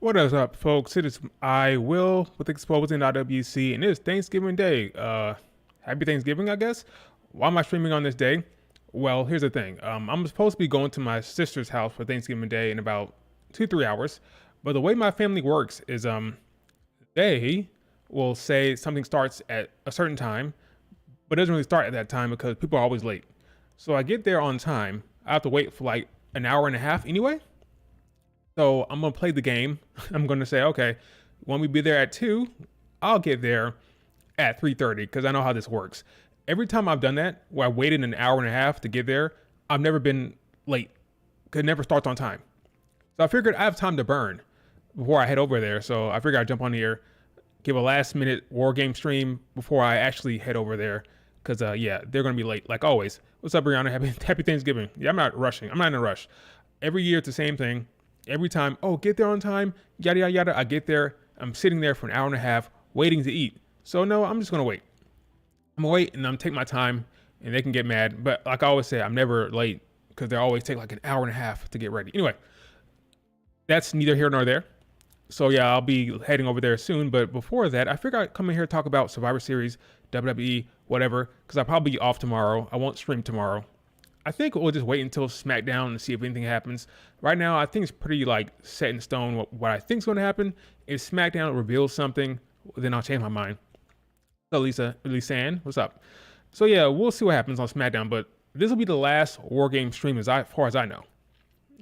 What is up, folks? It is I Will with Exposing.wc, and it is Thanksgiving Day. Happy Thanksgiving, I guess. Why am I streaming on this day? Well, here's the thing. I'm supposed to be going to my sister's house for Thanksgiving Day in about 2-3 hours, but the way my family works is they will say something starts at a certain time, but it doesn't really start at that time because people are always late. So I get there on time. I have to wait for like an hour and a half anyway. So I'm gonna play the game. I'm gonna say, okay, when we be there at 2, I'll get there at 3:30 because I know how this works. Every time I've done that, where I waited an hour and a half to get there, I've never been late. Cause it never starts on time. So I figured I have time to burn before I head over there. So I figured I'd jump on here, give a last minute war game stream before I actually head over there. Cause yeah, they're gonna be late like always. What's up, Brianna? Happy Thanksgiving. Yeah, I'm not rushing. I'm not in a rush. Every year it's the same thing. Every time, oh, get there on time, yada, yada, yada. I get there, I'm sitting there for an hour and a half waiting to eat. So no, I'm just gonna wait. I'm gonna wait and I'm take my time and they can get mad. But like I always say, I'm never late because they always take like an hour and a half to get ready. Anyway, that's neither here nor there. So yeah, I'll be heading over there soon. But before that, I figured I'd come in here and talk about Survivor Series, WWE, whatever, because I'll probably be off tomorrow. I won't stream tomorrow. I think we'll just wait until SmackDown and see if anything happens. Right now, I think it's pretty like set in stone. What I think is going to happen is SmackDown reveals something, then I'll change my mind. So Lisa Ann, what's up? So yeah, we'll see what happens on SmackDown, but this will be the last War Game stream as far as I know.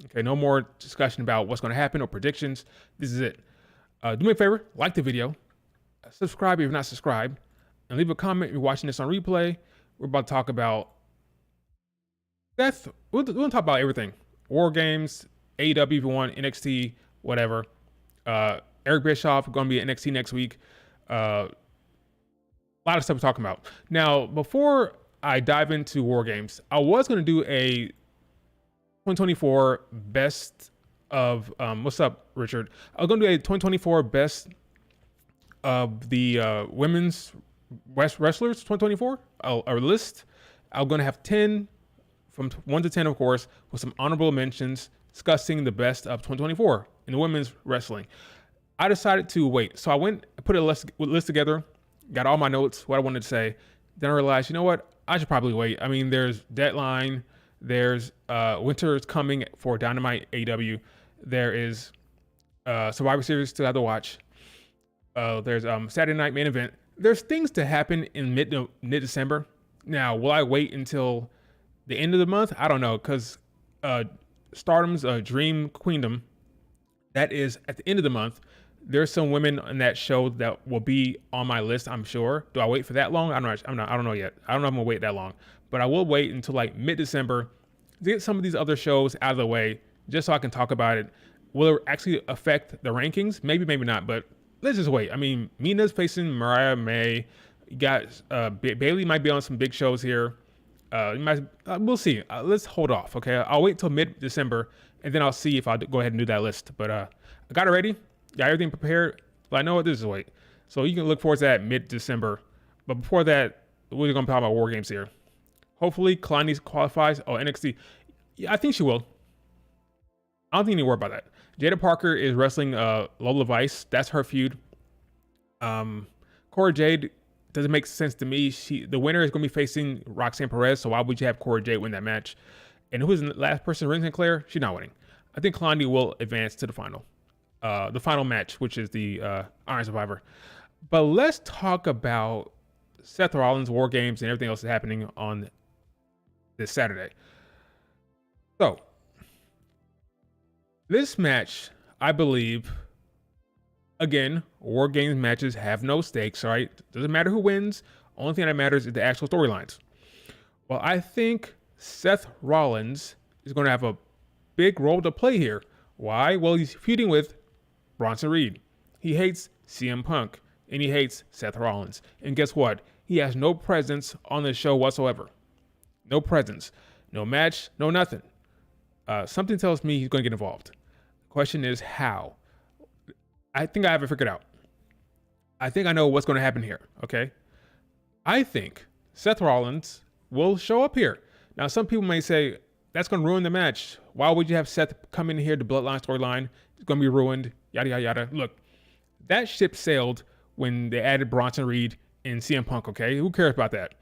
Okay, no more discussion about what's going to happen or predictions. This is it. Do me a favor, like the video, subscribe if you're not subscribed, and leave a comment if you're watching this on replay. We're about to talk about we'll talk about everything. War Games, AEW if you want, NXT, whatever. Eric Bischoff going to be at NXT next week. A lot of stuff we're talking about. Now, before I dive into War Games, I was going to do a 2024 best of, what's up, Richard? I was going to do a 2024 best of the women's wrestlers 2024, a list. I'm going to have 10 from 1 to 10, of course, with some honorable mentions discussing the best of 2024 in the women's wrestling. I decided to wait. So I put a list together, got all my notes, what I wanted to say. Then I realized, you know what? I should probably wait. I mean, there's Deadline. There's Winter is coming for Dynamite AEW. There is Survivor Series still have to watch. There's Saturday Night Main Event. There's things to happen in mid-December. Now, will I wait until the end of the month? I don't know, because Stardom's Dream Queendom, that is at the end of the month. There's some women on that show that will be on my list, I'm sure. Do I wait for that long? I don't know yet. I don't know if I'm gonna wait that long, but I will wait until like mid-December to get some of these other shows out of the way, just so I can talk about it. Will it actually affect the rankings? Maybe, maybe not, but let's just wait. I mean, Mina's facing Mariah May. You got Bailey might be on some big shows here. We'll see. Let's hold off, okay? I'll wait till mid-December, and then I'll see if I'll go ahead and do that list. But I got it ready, got everything prepared. But I know what this is wait. So you can look forward to that mid-December. But before that, we're going to talk about War Games here. Hopefully, Kalani qualifies. Oh, NXT. Yeah, I think she will. I don't think you need to worry about that. Jada Parker is wrestling Lola Vice. That's her feud. Cora Jade doesn't make sense to me. The winner is going to be facing Roxanne Perez, so why would you have Cora Jade win that match? And who's the last person? Ring Sinclair? She's not winning. I think Kalani will advance to the final match, which is the Iron Survivor. But let's talk about Seth Rollins, War Games, and everything else that's happening on this Saturday. So, this match, I believe, again, War Games matches have no stakes, all right? Doesn't matter who wins. Only thing that matters is the actual storylines. Well, I think Seth Rollins is going to have a big role to play here. Why? Well, he's feuding with Bronson Reed. He hates CM Punk, and he hates Seth Rollins. And guess what? He has no presence on the show whatsoever. No presence. No match, no nothing. Something tells me he's going to get involved. The question is how? I think I have it figured out. I think I know what's going to happen here, okay? I think Seth Rollins will show up here. Now, some people may say, that's going to ruin the match. Why would you have Seth come in here, the Bloodline storyline, It's going to be ruined. Yada, yada, yada. Look, that ship sailed when they added Bronson Reed and CM Punk, okay? Who cares about that?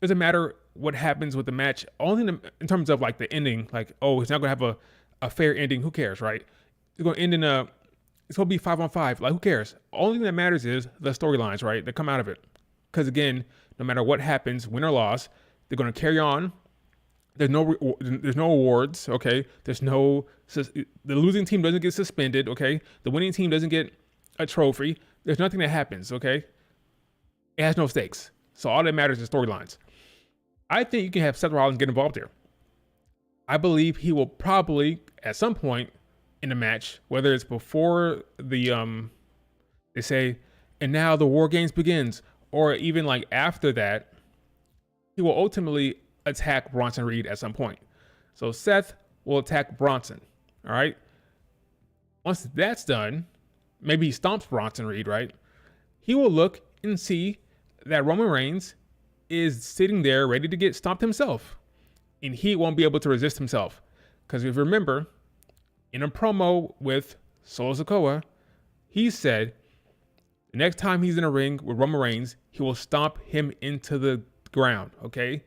Doesn't matter what happens with the match. Only in terms of like the ending, like, oh, it's not going to have a fair ending. Who cares, right? It's going to end in it's going to be 5-on-5. Like, who cares? Only thing that matters is the storylines, right? That come out of it. Because again, no matter what happens, win or loss, they're going to carry on. There's no awards, okay? The losing team doesn't get suspended, okay? The winning team doesn't get a trophy. There's nothing that happens, okay? It has no stakes. So all that matters is storylines. I think you can have Seth Rollins get involved here. I believe he will probably, at some point in the match, whether it's before the, they say, and now the WarGames begins, or even like after that, he will ultimately attack Bronson Reed at some point. So Seth will attack Bronson, all right? Once that's done, maybe he stomps Bronson Reed, right? He will look and see that Roman Reigns is sitting there ready to get stomped himself. And he won't be able to resist himself. Because if you remember, in a promo with Solo Sikoa, he said the next time he's in a ring with Roman Reigns, he will stomp him into the ground, okay?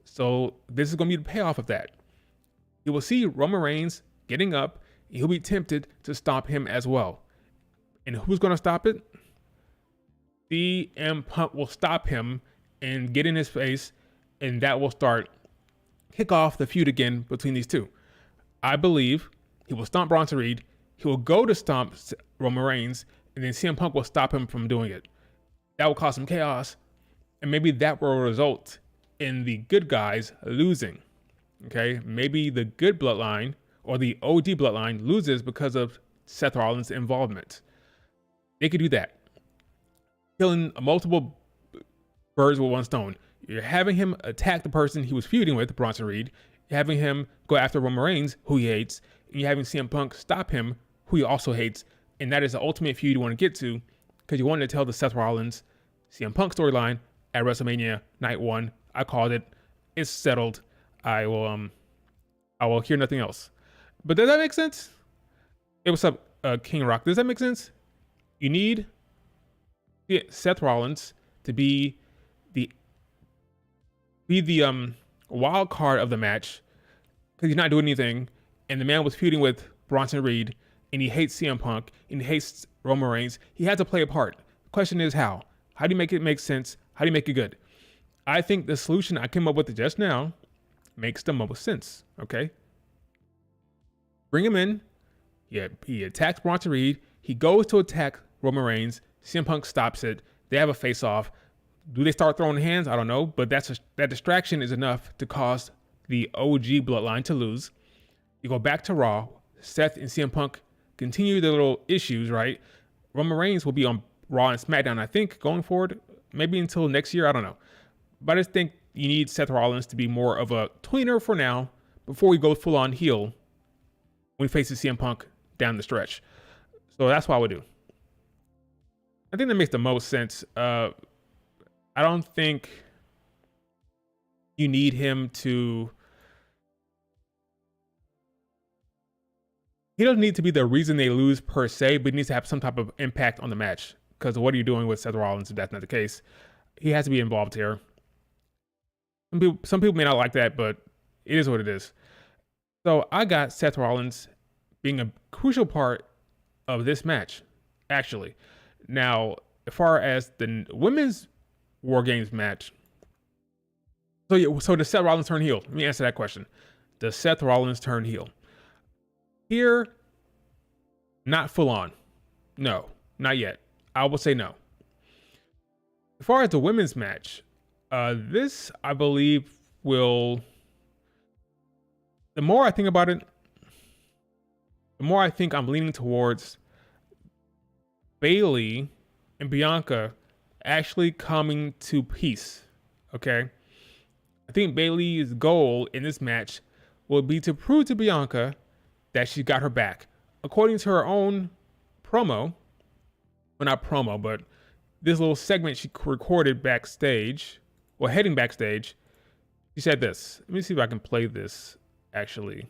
So this is going to be the payoff of that. He will see Roman Reigns getting up, and he'll be tempted to stomp him as well. And who's going to stop it? CM Punk will stop him and get in his face, and that will kick off the feud again between these two. I believe he will stomp Bronson Reed, he will go to stomp Roman Reigns, and then CM Punk will stop him from doing it. That will cause some chaos, and maybe that will result in the good guys losing. Okay, maybe the good bloodline or the OG bloodline loses because of Seth Rollins' involvement. They could do that. Killing multiple birds with one stone. You're having him attack the person he was feuding with, Bronson Reed. You're having him go after Roman Reigns, who he hates. And you're having CM Punk stop him, who he also hates. And that is the ultimate feud you want to get to, because you wanted to tell the Seth Rollins CM Punk storyline at WrestleMania Night 1. I called it. It's settled. I will hear nothing else. But does that make sense? Hey, what's up, King Rock? Does that make sense? You need Seth Rollins to be the wild card of the match, because he's not doing anything, and the man was feuding with Bronson Reed, and he hates CM Punk, and he hates Roman Reigns. He has to play a part. The question is how? How do you make it make sense? How do you make it good? I think the solution I came up with just now makes the most sense, okay? Bring him in. He attacks Bronson Reed. He goes to attack Roman Reigns. CM Punk stops it. They have a face-off. Do they start throwing hands? I don't know, but that distraction is enough to cause the OG bloodline to lose. You go back to Raw. Seth and CM Punk continue their little issues, right? Roman Reigns will be on Raw and SmackDown, I think, going forward. Maybe until next year. I don't know. But I just think you need Seth Rollins to be more of a tweener for now before we go full-on heel when he faces CM Punk down the stretch. So that's what I would do. I think that makes the most sense. I don't think you need him to... He doesn't need to be the reason they lose per se, but he needs to have some type of impact on the match. Because what are you doing with Seth Rollins if that's not the case? He has to be involved here. Some people may not like that, but it is what it is. So I got Seth Rollins being a crucial part of this match, actually. Now, as far as the women's WarGames match, so does Seth Rollins turn heel? Let me answer that question. Does Seth Rollins turn heel? Here, not full on. No, not yet. I will say no. As far as the women's match, this, I believe, will... The more I think about it, the more I think I'm leaning towards Bayley and Bianca actually coming to peace, okay? I think Bayley's goal in this match will be to prove to Bianca that she got her back. According to her own promo, well, not promo, but this little segment she recorded backstage, well, heading backstage, she said this. Let me see if I can play this, actually.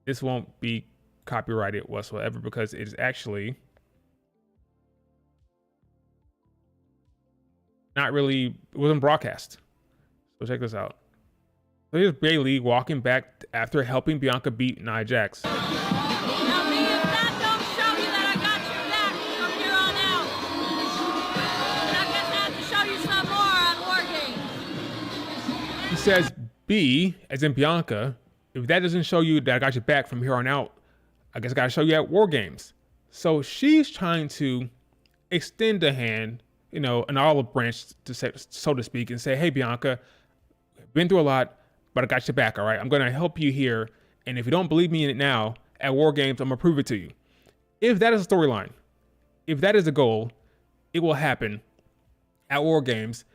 This won't be copyrighted whatsoever because it is actually not really, it wasn't broadcast. So check this out. So here's Bayley walking back after helping Bianca beat Nia Jax. Now me and that don't show you that I got your back from here on out. And I guess I have to show you some more on WarGames. He says B, as in Bianca, if that doesn't show you that I got your back from here on out, I guess I gotta show you at WarGames. So she's trying to extend a hand, you know, an olive branch, to say, so to speak, and say, hey, Bianca, been through a lot, but I got your back, all right? I'm gonna help you here, and if you don't believe me in it now, at WarGames, I'm gonna prove it to you. If that is a storyline, if that is a goal, it will happen at WarGames.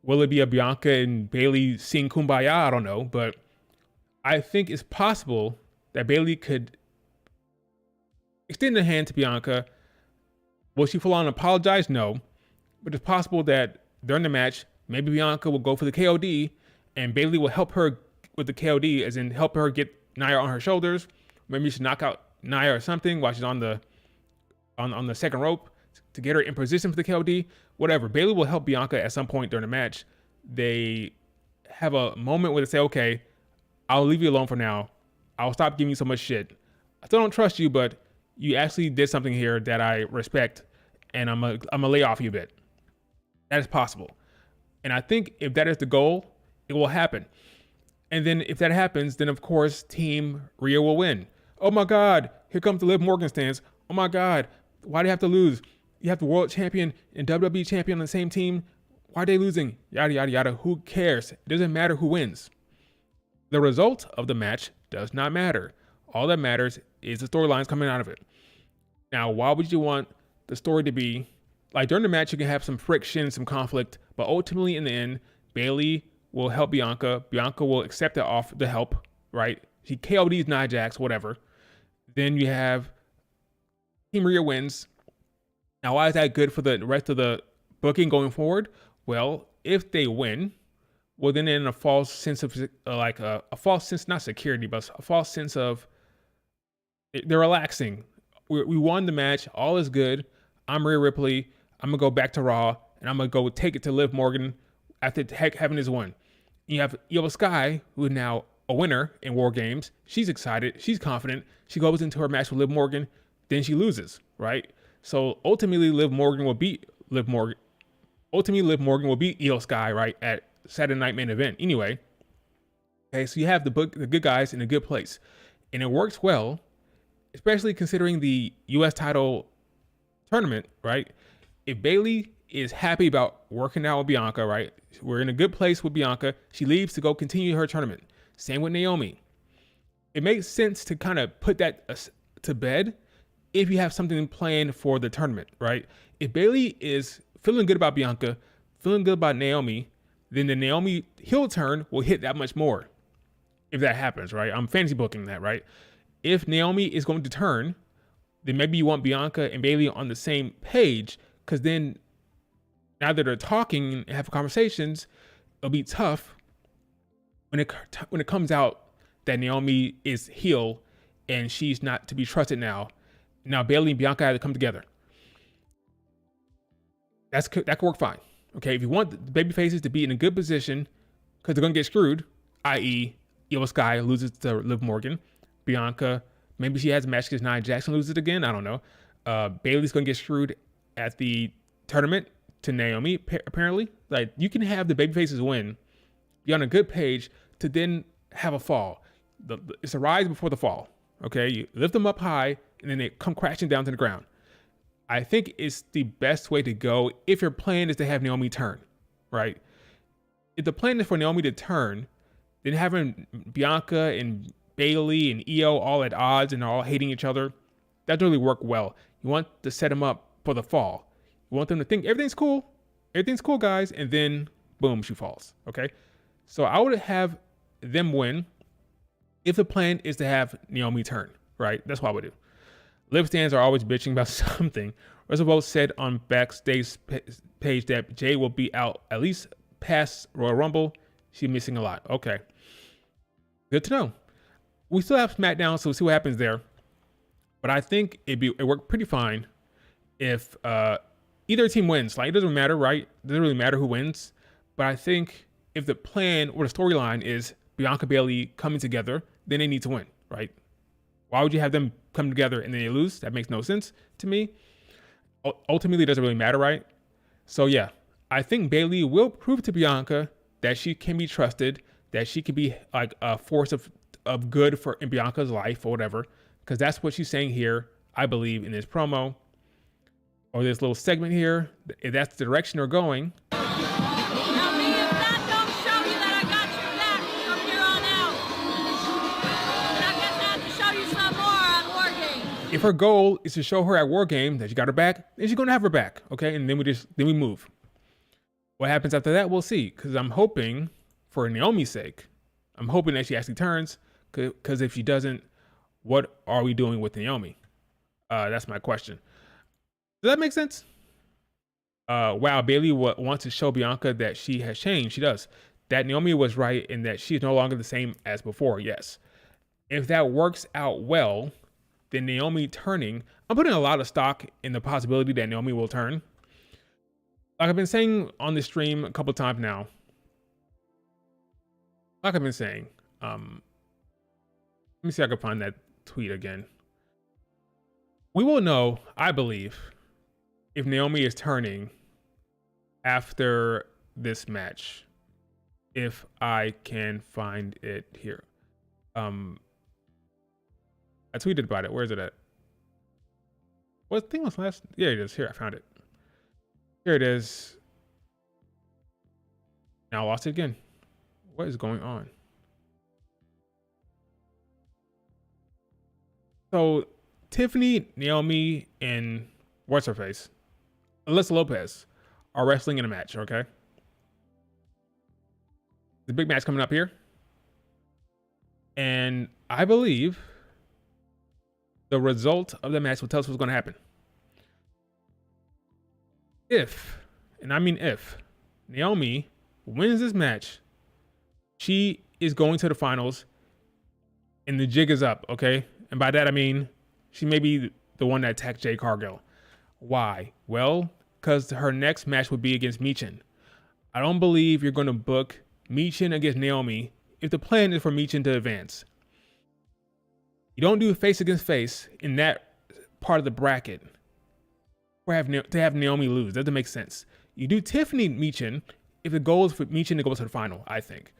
Will it be a Bianca and Bayley sing Kumbaya? I don't know, but I think it's possible that Bayley could extend a hand to Bianca. Will she full on apologize? No. But it's possible that during the match, maybe Bianca will go for the KOD and Bayley will help her with the KOD, as in help her get Nia on her shoulders. Maybe she knock out Nia or something while she's on the second rope to get her in position for the KOD. Whatever. Bayley will help Bianca at some point during the match. They have a moment where they say, okay, I'll leave you alone for now. I'll stop giving you so much shit. I still don't trust you, but you actually did something here that I respect, and I'm gonna lay off you a bit. That is possible. And I think if that is the goal, it will happen. And then if that happens, then of course Team Rhea will win. Oh my God, here comes the Liv Morgan stance. Oh my God, why do you have to lose? You have the world champion and WWE champion on the same team. Why are they losing? Yada, yada, yada. Who cares? It doesn't matter who wins. The result of the match does not matter. All that matters is the storylines coming out of it. Now, why would you want the story to be like during the match? You can have some friction, some conflict, but ultimately in the end, Bayley will help Bianca. Bianca will accept the help, right? She KODs Nia Jax, whatever. Then you have Team Rhea wins. Now, why is that good for the rest of the booking going forward? Well, if they win, well, then in a false sense of a false sense, not security, but a false sense of they're relaxing. We won the match. All is good. I'm Rhea Ripley. I'm going to go back to Raw, and I'm going to go take it to Liv Morgan after having this win. You have Io Sky, who is now a winner in WarGames. She's excited. She's confident. She goes into her match with Liv Morgan. Then she loses, right? So ultimately, Liv Morgan will beat Io Sky, right, at Saturday Night Main Event. Anyway, okay, so you have the good guys in a good place. And it works well, especially considering the U.S. title tournament, right? If Bayley is happy about working out with Bianca, right? We're in a good place with Bianca. She leaves to go continue her tournament. Same with Naomi. It makes sense to kind of put that to bed if you have something planned for the tournament, right? If Bayley is feeling good about Bianca, feeling good about Naomi, then the Naomi heel turn will hit that much more if that happens, right? I'm fantasy booking that, right? If Naomi is going to turn, then maybe you want Bianca and Bayley on the same page, because then now that they're talking and have conversations, it'll be tough when it comes out that Naomi is heel and she's not to be trusted now. Now Bayley and Bianca have to come together. That could work fine. Okay, if you want the baby faces to be in a good position, because they're gonna get screwed, i.e., Io Sky loses to Liv Morgan, Bianca, maybe she has a match against Nia Jax, loses it again. I don't know. Bayley's gonna get screwed at the tournament to Naomi. Apparently, like you can have the baby faces win, be on a good page to then have a fall. It's a rise before the fall. Okay, you lift them up high and then they come crashing down to the ground. I think it's the best way to go if your plan is to have Naomi turn, right? If the plan is for Naomi to turn, then having Bianca and Bayley and Io all at odds and all hating each other, that doesn't really work well. You want to set them up for the fall. You want them to think everything's cool, guys, and then boom, she falls. Okay, so I would have them win if the plan is to have Naomi turn, right? That's what I would do. Liv stands are always bitching about something. Reservoir said on backstage page that Jade will be out at least past Royal Rumble. She's missing a lot. Okay. Good to know. We still have SmackDown, so we'll see what happens there. But I think it worked pretty fine if either team wins. Like, it doesn't matter, right? It doesn't really matter who wins. But I think if the plan or the storyline is Bianca Bailey coming together, then they need to win, right? Why would you have them come together and then they lose? That makes no sense to me. Ultimately, it doesn't really matter, right? So yeah, I think Bailey will prove to Bianca that she can be trusted, that she can be like a force of good for in Bianca's life or whatever, because that's what she's saying here. I believe in this promo or this little segment here. If that's the direction they're going, Now me and that don't show you that I got your back from here on out. And I guess I have to show you some more on WarGames. if her goal is to show her at WarGame that she got her back, then she's gonna have her back, okay? And then we move. What happens after that, we'll see. Because I'm hoping, for Naomi's sake, I'm hoping that she actually turns. Because if she doesn't, what are we doing with Naomi? That's my question. Does that make sense? Wow, Bailey wants to show Bianca that she has changed. She does. That Naomi was right in that she's no longer the same as before. Yes. If that works out well, then Naomi turning, I'm putting a lot of stock in the possibility that Naomi will turn. Like I've been saying on the stream a couple times now. Like I've been saying, let me see if I can find that tweet again. We will know, I believe, if Naomi is turning after this match. If I can find it here. I tweeted about it. Where is it at? What thing was last? Yeah, it is. Here, I found it. Here it is. Now I lost it again. What is going on? So Tiffany, Naomi, and what's her face? Alyssa Lopez are wrestling in a match, okay? The big match coming up here. And I believe the result of the match will tell us what's going to happen. If, and I mean if, Naomi wins this match, she is going to the finals and the jig is up, okay? And by that I mean she may be the one that attacked Jade Cargill. Why? Well, because her next match would be against Michin. I don't believe you're going to book Michin against Naomi if the plan is for Michin to advance. You don't do face against face in that part of the bracket to have Naomi lose. That doesn't make sense. You do Tiffany Michin if the goal is for Michin to go to the final, I think.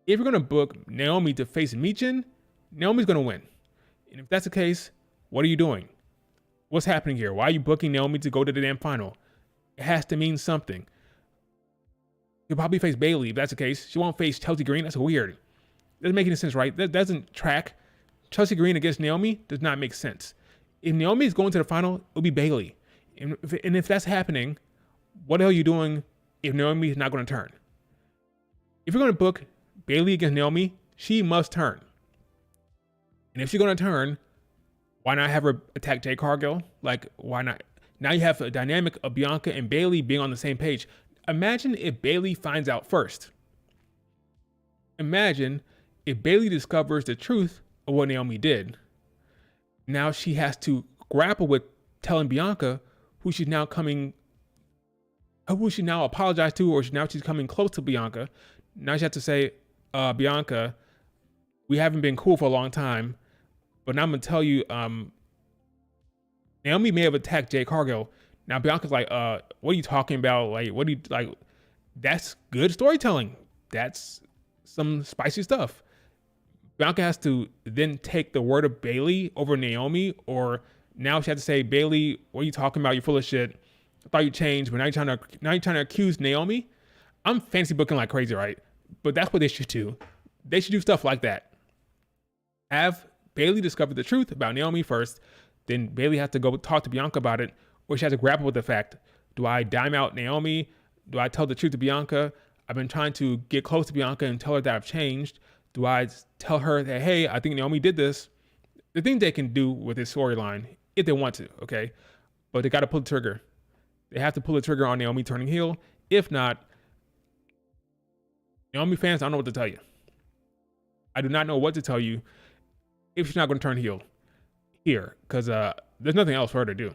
If you're going to book Naomi to face Michin, Naomi's going to win. And if that's the case, what are you doing? What's happening here? Why are you booking Naomi to go to the damn final? It has to mean something. You'll probably face Bailey if that's the case. She won't face Chelsea Green. That's weird. Doesn't make any sense, right? That doesn't track. Chelsea Green against Naomi does not make sense. If Naomi is going to the final, it'll be Bailey. And if that's happening, what the hell are you doing if Naomi is not going to turn? If you're going to book Bailey against Naomi, she must turn. And if she's going to turn, why not have her attack Jade Cargill? Like, why not? Now you have a dynamic of Bianca and Bailey being on the same page. Imagine if Bailey finds out first. Imagine if Bailey discovers the truth of what Naomi did. Now she has to grapple with telling Bianca who she now apologized to, or now she's coming close to Bianca. Now she has to say, Bianca, we haven't been cool for a long time, but now I'm gonna tell you, Naomi may have attacked Jade Cargill. Now Bianca's like, what are you talking about? Like, what do you like? That's good storytelling. That's some spicy stuff. Bianca has to then take the word of Bailey over Naomi, or now she has to say, Bailey, what are you talking about? You're full of shit. I thought you changed, but now you're trying to accuse Naomi. I'm fancy booking like crazy, right? But that's what they should do. They should do stuff like that. Have Bailey discover the truth about Naomi first, then Bailey has to go talk to Bianca about it, or she has to grapple with the fact, do I dime out Naomi? Do I tell the truth to Bianca? I've been trying to get close to Bianca and tell her that I've changed. Do I tell her that, hey, I think Naomi did this? The thing they can do with this storyline, if they want to, okay? But they got to pull the trigger. They have to pull the trigger on Naomi turning heel. If not, Naomi fans, I don't know what to tell you. I do not know what to tell you if she's not going to turn heel. here because there's nothing else for her to do.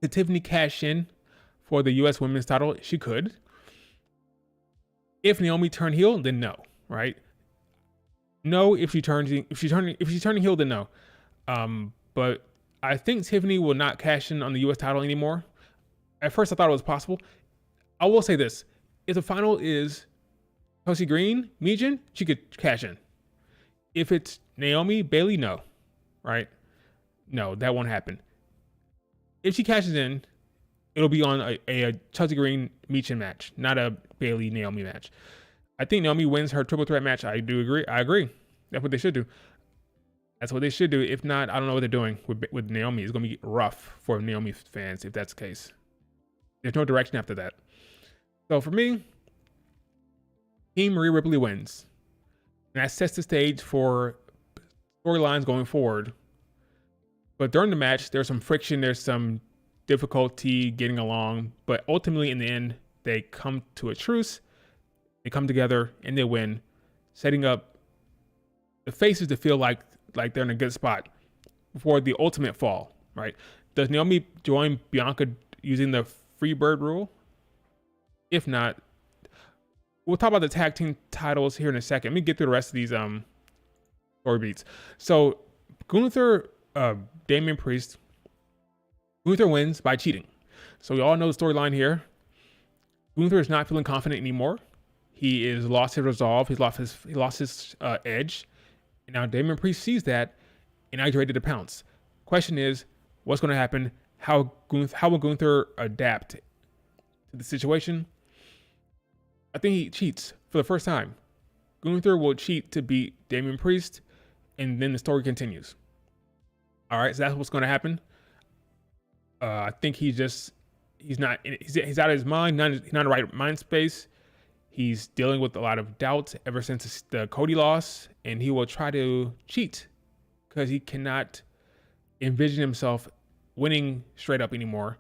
Could Tiffany cash in for the U.S. Women's title? She could. If Naomi turned heel, then no, right? No, if she's turning heel, then no. But I think Tiffany will not cash in on the U.S. title anymore. At first, I thought it was possible. I will say this: if the final is Chelsea Green, Megan, she could cash in. If it's Naomi, Bayley, no, right? No, that won't happen. If she cashes in, it'll be on a Chelsea Green Meechin match, not a Bayley Naomi match. I think Naomi wins her triple threat match. I do agree. I agree. That's what they should do. That's what they should do. If not, I don't know what they're doing with Naomi. It's going to be rough for Naomi fans if that's the case. There's no direction after that. So for me, Team Rhea Ripley wins. And that sets the stage for storylines going forward. But during the match, there's some friction. There's some difficulty getting along. But ultimately, in the end, they come to a truce. They come together and they win, setting up the faces to feel like they're in a good spot before the ultimate fall, right? Does Naomi join Bianca using the Freebird rule? If not, we'll talk about the tag team titles here in a second. Let me get through the rest of these story beats. So Gunther, Damian Priest, Gunther wins by cheating. So we all know the storyline here. Gunther is not feeling confident anymore. He is lost his resolve. He lost his edge. And now Damian Priest sees that and now he's ready to pounce. Question is, what's going to happen? How will Gunther adapt to the situation? I think he cheats for the first time. Gunther will cheat to beat Damian Priest, and then the story continues. All right, so that's what's going to happen. I think he's out of his mind. He's not in the right mind space. He's dealing with a lot of doubt ever since the Cody loss, and he will try to cheat because he cannot envision himself winning straight up anymore.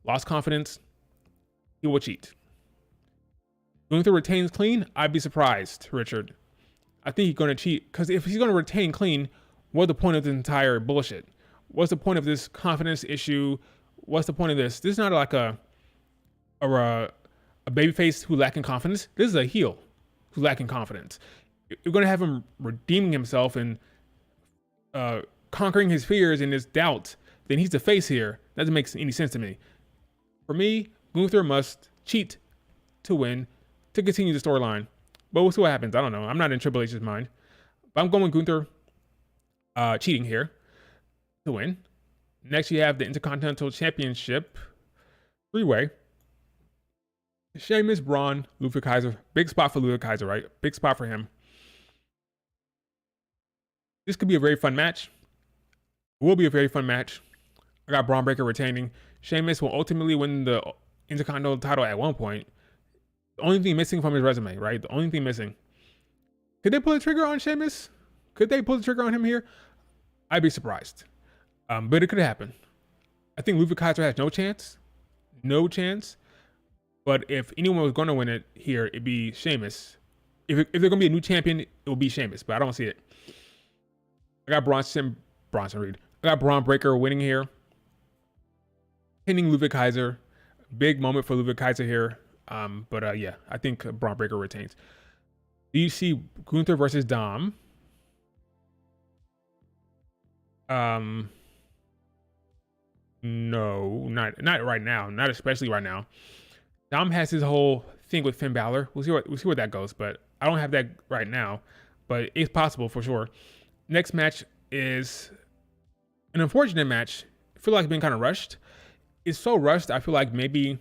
Lost confidence. He will cheat. Gunther retains clean. I'd be surprised, Richard. I think he's going to cheat because if he's going to retain clean, what's the point of this entire bullshit? What's the point of this confidence issue? What's the point of this? This is not like a babyface who's lacking confidence. This is a heel who's lacking confidence. You're going to have him redeeming himself and conquering his fears and his doubt. Then he's the face here. That doesn't make any sense to me. For me, Gunther must cheat to win to continue the storyline. But we'll see what happens. I don't know. I'm not in Triple H's mind. But I'm going with Gunther cheating here to win. Next, you have the Intercontinental Championship three-way. Sheamus, Braun, Ludwig Kaiser. Big spot for Ludwig Kaiser, right? Big spot for him. This could be a very fun match. It will be a very fun match. I got Braun Breaker retaining. Sheamus will ultimately win the Intercontinental title at one point. The only thing missing from his resume, right? The only thing missing. Could they pull the trigger on Sheamus? Could they pull the trigger on him here? I'd be surprised. But it could happen. I think Ludwig Kaiser has no chance. No chance. But if anyone was going to win it here, it'd be Sheamus. If they're going to be a new champion, it will be Sheamus. But I don't see it. I got Bronson Reed. I got Braun Breaker winning here. Pinning Ludwig Kaiser. Big moment for Ludwig Kaiser here. But yeah, I think Braun Breaker retains. Do you see Gunther versus Dom? No, not right now. Not especially right now. Dom has his whole thing with Finn Balor. We'll see where that goes, but I don't have that right now. But it's possible for sure. Next match is an unfortunate match. I feel like it's been kind of rushed. It's so rushed. I feel like maybe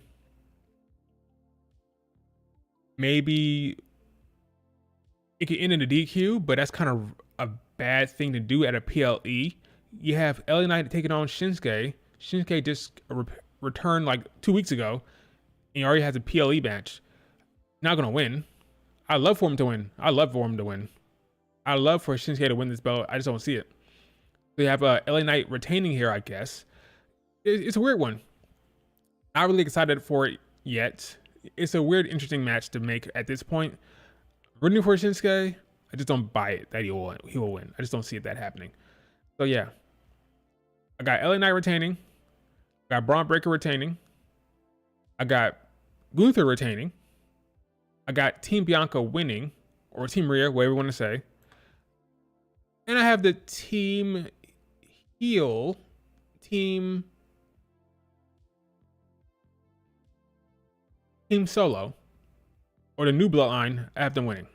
it could end in a DQ, but that's kind of a bad thing to do at a PLE. You have LA Knight taking on Shinsuke. Shinsuke just returned like 2 weeks ago, and he already has a PLE match. Not gonna win. I love for him to win. I love for Shinsuke to win this belt. I just don't see it. They have LA Knight retaining here, I guess. It's a weird one. Not really excited for it yet. It's a weird, interesting match to make at this point. Rooting for Shinsuke, I just don't buy it that he will win. I just don't see that happening. So yeah, I got LA Knight retaining. I got Braun Breaker retaining. I got Gunther retaining. I got Team Bianca winning, or Team Rhea, whatever you want to say. And I have the Team Heel, Team Solo, or the New Bloodline. I have them winning.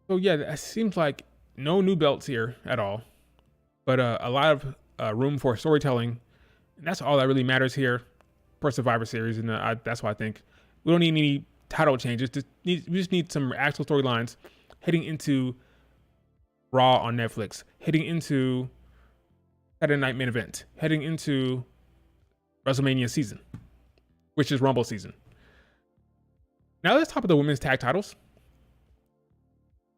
So yeah, it seems like no new belts here at all, but a lot of room for storytelling, and that's all that really matters here for Survivor Series. And that's why I think we don't need any title changes. We just need some actual storylines heading into Raw on Netflix, heading into Saturday Night Main Event, heading into WrestleMania season, which is Rumble season. Now let's talk about the women's tag titles.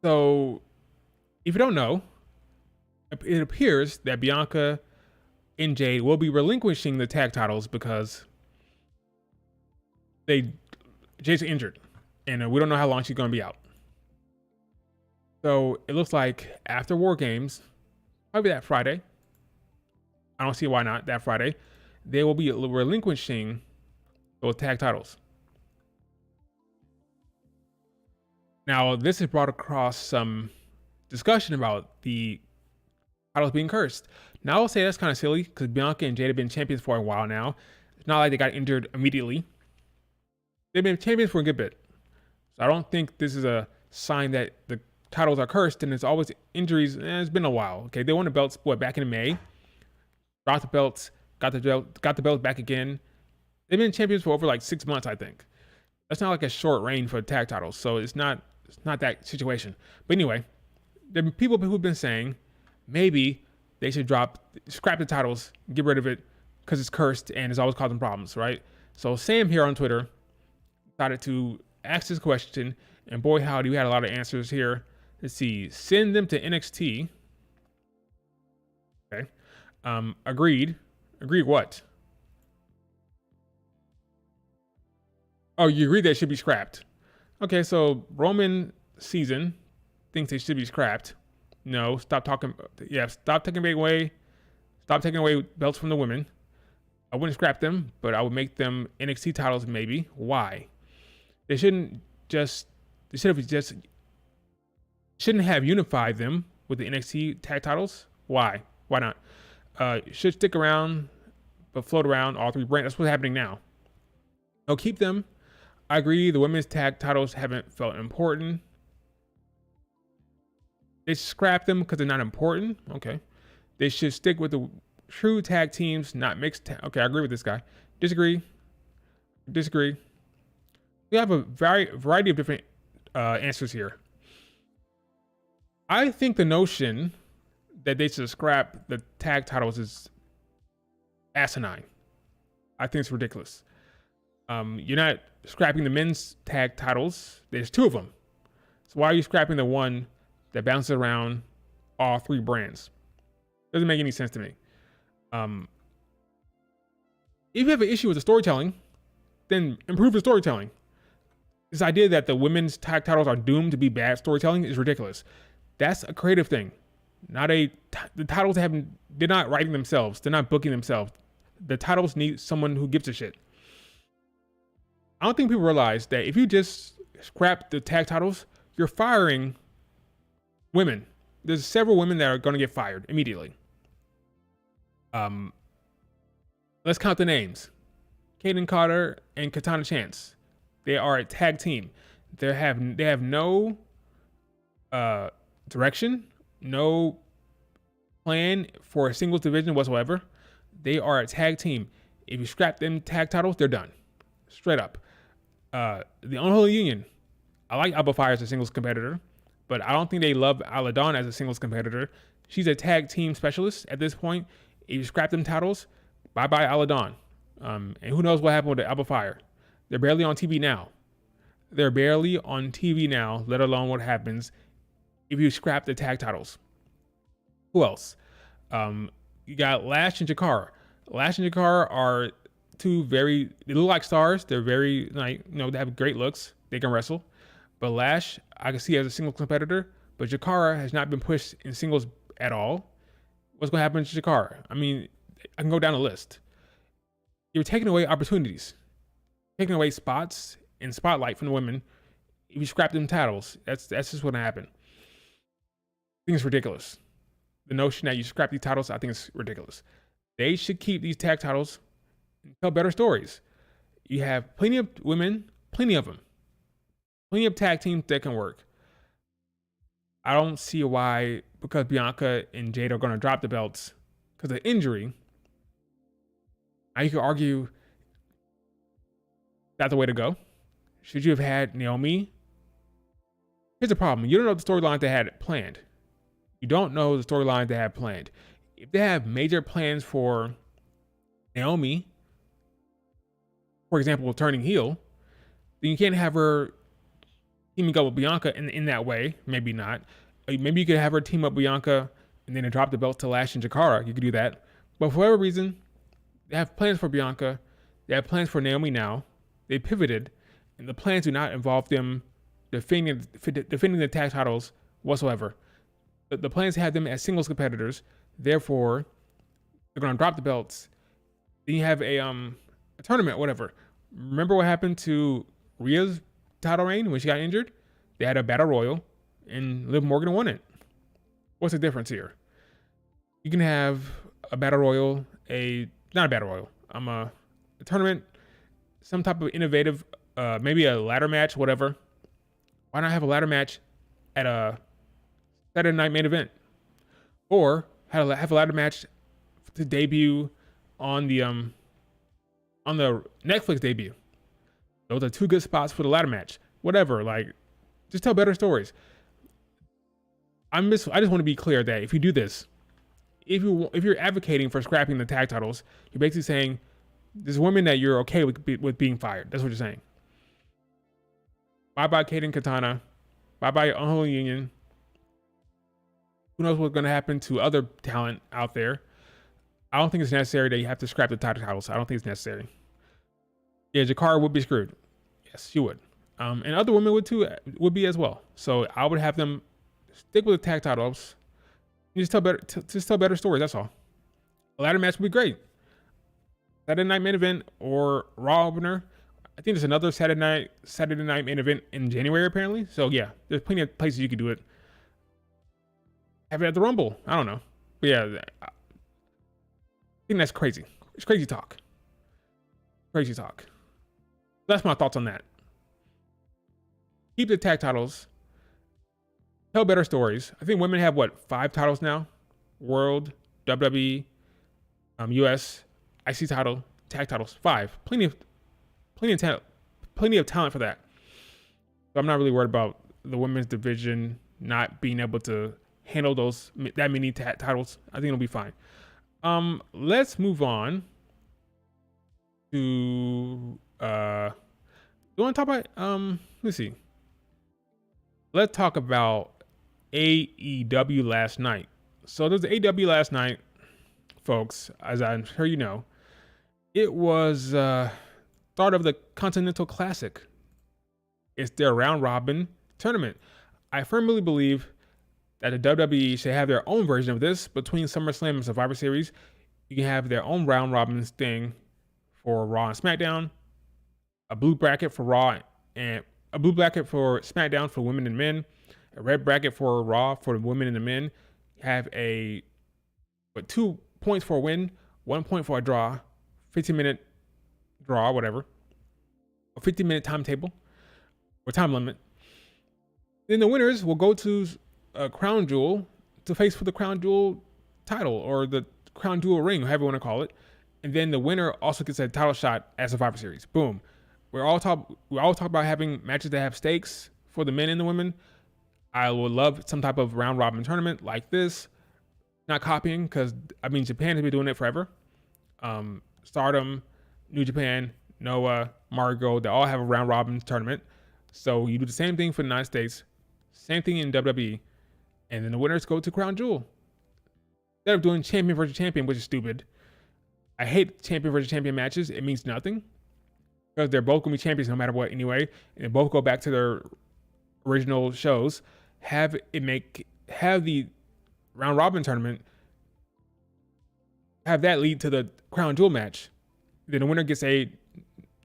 So, if you don't know, it appears that Bianca and Jade will be relinquishing the tag titles because Jade's injured, and we don't know how long she's going to be out. So it looks like after WarGames, probably that Friday, I don't see why not, that Friday, they will be relinquishing those tag titles. Now, this has brought across some discussion about the titles being cursed. Now, I'll say that's kind of silly because Bianca and Jade have been champions for a while now. It's not like they got injured immediately. They've been champions for a good bit. So I don't think this is a sign that the titles are cursed, and it's always injuries. It's been a while. Okay, they won the belts back in May. Dropped the belts, got the belts back again. They've been champions for over like 6 months, I think. That's not like a short reign for tag titles, so it's not that situation. But anyway, there are people who've been saying maybe they should scrap the titles, get rid of it because it's cursed and it's always causing problems, right? So Sam here on Twitter decided to ask this question, and boy howdy, we had a lot of answers here. Let's see. Send them to NXT. Okay. Agreed. Agreed what? Oh, you agree that it should be scrapped. Okay, so Roman season thinks they should be scrapped. No, stop talking. Yeah, stop taking away belts from the women. I wouldn't scrap them, but I would make them NXT titles maybe. Why? They shouldn't have unified them with the NXT tag titles. Why? Why not? Should stick around, but float around all three brands. That's what's happening now. I'll keep them. I agree. The women's tag titles haven't felt important. They scrap them because they're not important. Okay. They should stick with the true tag teams, not mixed. Okay, I agree with this guy. Disagree. We have a variety of different answers here. I think the notion that they should scrap the tag titles is asinine. I think it's ridiculous. You're not scrapping the men's tag titles. There's two of them. So why are you scrapping the one that bounces around all three brands? Doesn't make any sense to me. If you have an issue with the storytelling, then improve the storytelling. This idea that the women's tag titles are doomed to be bad storytelling is ridiculous. That's a creative thing. The titles they're not writing themselves. They're not booking themselves. The titles need someone who gives a shit. I don't think people realize that if you just scrap the tag titles, you're firing women. There's several women that are going to get fired immediately. Let's count the names. Kaden Carter and Katana Chance. They are a tag team. They have no direction, no plan for a singles division whatsoever. They are a tag team. If you scrap them tag titles, they're done. Straight up. The Unholy Union. I like Alba Fire as a singles competitor, but I don't think they love Aladon as a singles competitor. She's a tag team specialist at this point. If you scrap them titles, bye-bye Aladon. And who knows what happened with the Alba Fire. They're barely on TV now. Let alone what happens if you scrap the tag titles. Who else? You got Lash and Jakara. Lash and Jakara are they look like stars. They're very, they have great looks. They can wrestle. But Lash, I can see as a singles competitor, but Jakara has not been pushed in singles at all. What's going to happen to Jakara? I mean, I can go down a list. You're taking away opportunities, taking away spots and spotlight from the women. If you scrap them titles, that's just what happened. I think it's ridiculous. The notion that you scrap these titles, I think it's ridiculous. They should keep these tag titles and tell better stories. You have plenty of women, plenty of them, plenty of tag teams that can work. I don't see why, because Bianca and Jade are going to drop the belts because of injury. Now you could argue that's the way to go. Should you have had Naomi? Here's the problem. You don't know the storyline they had planned. You don't know the storyline they have planned. If they have major plans for Naomi, for example, turning heel, then you can't have her teaming up with Bianca in that way. Maybe not. Maybe you could have her team up Bianca and then drop the belt to Lash and Jakara. You could do that. But for whatever reason, they have plans for Bianca. They have plans for Naomi now. They pivoted, and the plans do not involve them defending the tag titles whatsoever. The plans have them as singles competitors. Therefore, they're going to drop the belts. Then you have a tournament, whatever. Remember what happened to Rhea's title reign when she got injured? They had a battle royal, and Liv Morgan won it. What's the difference here? You can have a battle royal, not a battle royal, a tournament, some type of innovative, maybe a ladder match, whatever. Why not have a ladder match at a Saturday night main event? Or have a ladder match to debut on the Netflix debut. Those are two good spots for the ladder match. Whatever, like, just tell better stories. I just want to be clear that if you do this, if you're advocating for scrapping the tag titles, you're basically saying there's women that you're okay with being fired. That's what you're saying. Bye bye Kaden Katana. Bye bye Unholy Union. Who knows what's going to happen to other talent out there? I don't think it's necessary that you have to scrap the title titles. I don't think it's necessary. Yeah, Jakara would be screwed. Yes, she would. And other women would be as well. So I would have them stick with the tag titles. You just tell better stories. That's all. A ladder match would be great. Saturday night main event or Raw opener. I think there's another Saturday night main event in January apparently. So yeah, there's plenty of places you could do it. Have it at the Rumble. I don't know, but yeah, I think that's crazy. It's crazy talk. Crazy talk. That's my thoughts on that. Keep the tag titles. Tell better stories. I think women have 5 titles now: World, WWE, US, IC title, tag titles. 5. Plenty of talent for that. So I'm not really worried about the women's division not being able to handle that many titles. I think it'll be fine. Let's move on to you want to talk about let's see. Let's talk about AEW last night. So there's the AEW last night, folks, as I'm sure you know. It was start of the Continental Classic. It's their round robin tournament. I firmly believe that the WWE should have their own version of this between SummerSlam and Survivor Series. You can have their own round robin thing for Raw and SmackDown, a blue bracket for Raw and a blue bracket for SmackDown for women and men, a red bracket for Raw for the women and the men. Have 2 points for a win, 1 point for a draw, 15-minute draw, whatever, a 15-minute timetable or time limit. Then the winners will go to a Crown Jewel to face for the Crown Jewel title or the Crown Jewel ring, however you want to call it. And then the winner also gets a title shot at Survivor Series. Boom. We all talk about having matches that have stakes for the men and the women. I would love some type of round robin tournament like this. Not copying, because Japan has been doing it forever. Stardom, New Japan, Noah, Margo, they all have a round robin tournament. So you do the same thing for the United States, same thing in WWE, and then the winners go to Crown Jewel. Instead of doing champion versus champion, which is stupid. I hate champion versus champion matches. It means nothing because they're both gonna be champions no matter what anyway, and they both go back to their original shows. Have the round robin tournament have that lead to the crown jewel match. Then the winner gets a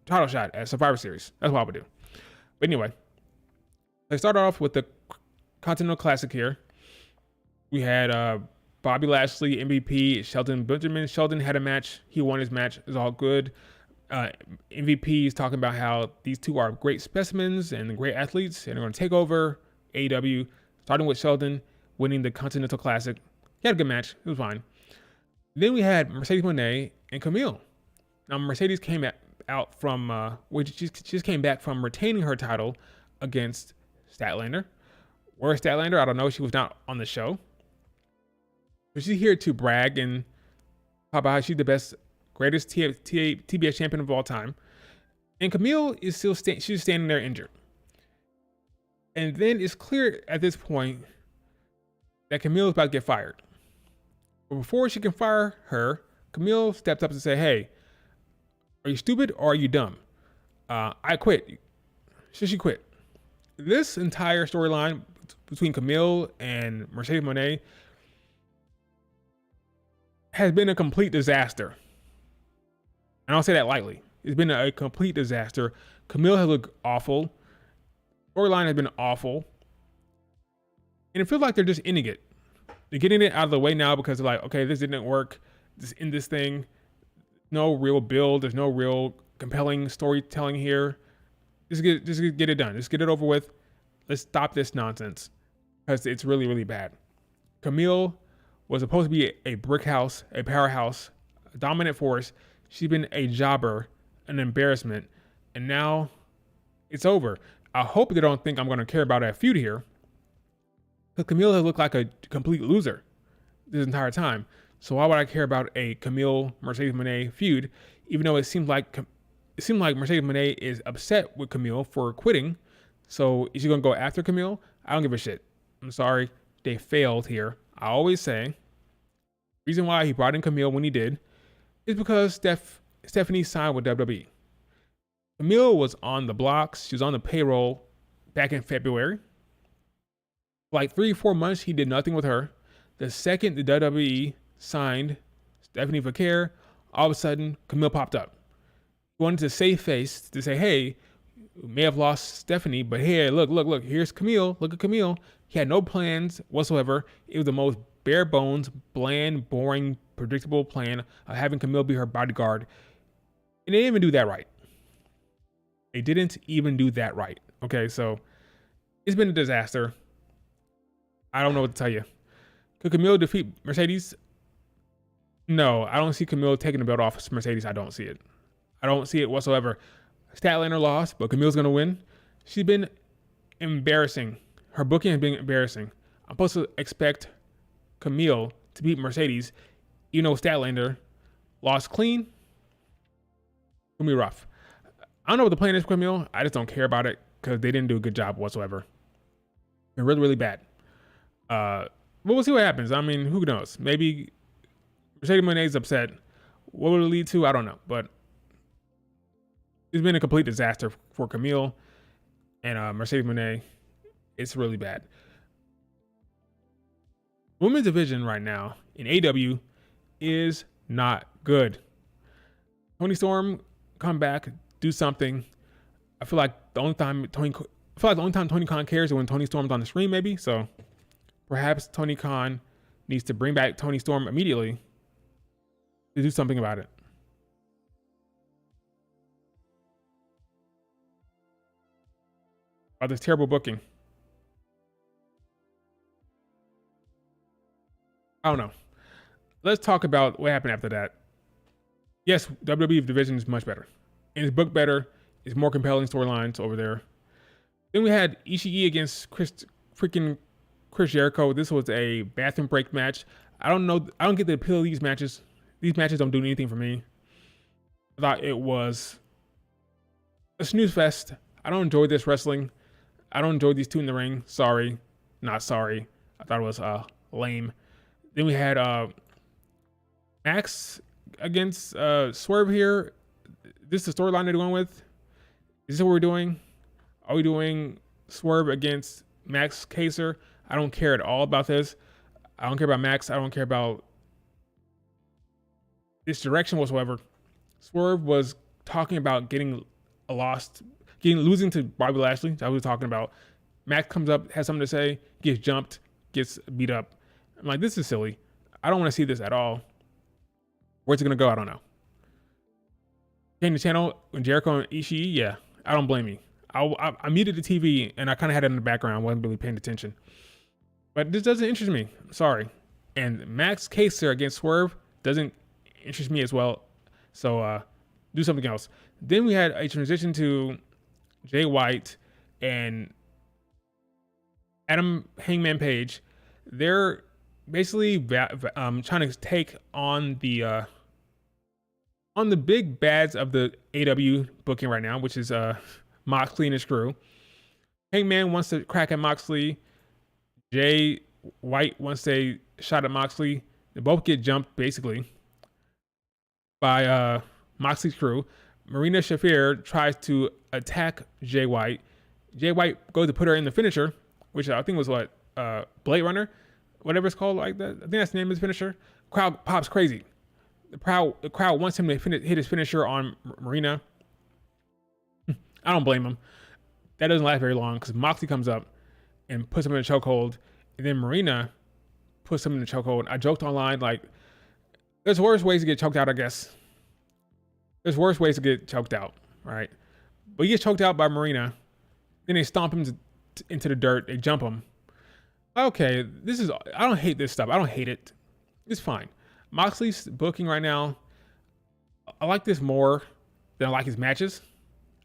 title shot at Survivor Series. That's what I would do. But anyway, let's start off with the Continental Classic here. We had Bobby Lashley, MVP, Shelton Benjamin. Shelton had a match. He won his match. It's all good. MVP is talking about how these two are great specimens and great athletes, and they're going to take over AEW, starting with Shelton winning the Continental Classic. He had a good match. It was fine. Then we had Mercedes Moné and Camille. Now, Mercedes came out from, she just came back from retaining her title against Statlander. Where's Statlander? I don't know. She was not on the show. But she's here to brag and talk about how she's the best, greatest TBS champion of all time. And Camille is still she's standing there injured. And then it's clear at this point that Camille is about to get fired. But before she can fire her, Camille steps up and says, hey, are you stupid or are you dumb? I quit. Should she quit? This entire storyline between Camille and Mercedes Moné has been a complete disaster. I don't say that lightly. It's been a complete disaster. Camille has looked awful. Storyline has been awful. And it feels like they're just ending it. They're getting it out of the way now because they're like, okay, this didn't work. Just end this thing. No real build. There's no real compelling storytelling here. Just get it done. Just get it over with. Let's stop this nonsense because it's really, really bad. Camille was supposed to be a brick house, a powerhouse, a dominant force. She's been a jobber, an embarrassment, and now it's over. I hope they don't think I'm going to care about that feud here, because Camille has looked like a complete loser this entire time. So why would I care about a Camille Mercedes Moné feud, even though it seems like Mercedes Moné is upset with Camille for quitting? So is she going to go after Camille? I don't give a shit. I'm sorry, they failed here. I always say, reason why he brought in Camille when he did is because Stephanie signed with WWE. Camille was on the blocks. She was on the payroll back in February. For like 3-4 months, he did nothing with her. The second the WWE signed Stephanie Vaquer, all of a sudden, Camille popped up. He wanted to save face to say, hey, we may have lost Stephanie, but hey, look, here's Camille. Look at Camille. He had no plans whatsoever. It was the most bare bones, bland, boring, predictable plan of having Camille be her bodyguard. And they didn't even do that right. They didn't even do that right. Okay, so it's been a disaster. I don't know what to tell you. Could Camille defeat Mercedes? No, I don't see Camille taking the belt off Mercedes. I don't see it. I don't see it whatsoever. Statlander lost, but Camille's going to win. She's been embarrassing. Her booking has been embarrassing. I'm supposed to expect Camille to beat Mercedes, even though Statlander lost clean. It's going to be rough. I don't know what the plan is for Camille. I just don't care about it because they didn't do a good job whatsoever. They're really, really bad. But we'll see what happens. I mean, who knows? Maybe Mercedes Moné is upset. What will it lead to? I don't know. But it's been a complete disaster for Camille and Mercedes Moné. It's really bad. Women's division right now in AEW is not good. Toni Storm, come back, do something. I feel like the only time Tony Khan cares is when Toni Storm's on the screen, maybe. So perhaps Tony Khan needs to bring back Toni Storm immediately to do something about it. About this terrible booking. I don't know. Let's talk about what happened after that. Yes, WWE division is much better. And it's booked better. It's more compelling storylines over there. Then we had Ishii against Chris Jericho. This was a bathroom break match. I don't know. I don't get the appeal of these matches. These matches don't do anything for me. I thought it was a snooze fest. I don't enjoy this wrestling. I don't enjoy these two in the ring. Sorry. Not sorry. I thought it was lame. Then we had Max against Swerve here. This is the storyline they're going with. Is this what we're doing? Are we doing Swerve against Max Kaser? I don't care at all about this. I don't care about Max. I don't care about this direction whatsoever. Swerve was talking about losing to Bobby Lashley. That was talking about. Max comes up, has something to say, gets jumped, gets beat up. I'm like, this is silly. I don't want to see this at all. Where's it gonna go? I don't know. Came to the channel when Jericho and Ishii, yeah, I don't blame you. I muted the TV and I kind of had it in the background, wasn't really paying attention. But this doesn't interest me. Sorry. And Max case there against Swerve doesn't interest me as well. So do something else. Then we had a transition to Jay White and Adam Hangman Page. They're basically trying to take on the big bads of the AW booking right now, which is Moxley and his crew. Hangman wants to crack at Moxley. Jay White wants a shot at Moxley. They both get jumped basically by Moxley's crew. Marina Shafir tries to attack Jay White. Jay White goes to put her in the finisher, which I think was what Blade Runner, whatever it's called like that. I think that's the name of his finisher. Crowd pops crazy. The crowd wants him to hit his finisher on Marina. I don't blame him. That doesn't last very long because Moxley comes up and puts him in a chokehold, and then Marina puts him in the chokehold. I joked online like, there's worse ways to get choked out, I guess. There's worse ways to get choked out, right? But he gets choked out by Marina. Then they stomp him into the dirt. They jump him. Okay, I don't hate this stuff. I don't hate it. It's fine. Moxley's booking right now, I like this more than I like his matches.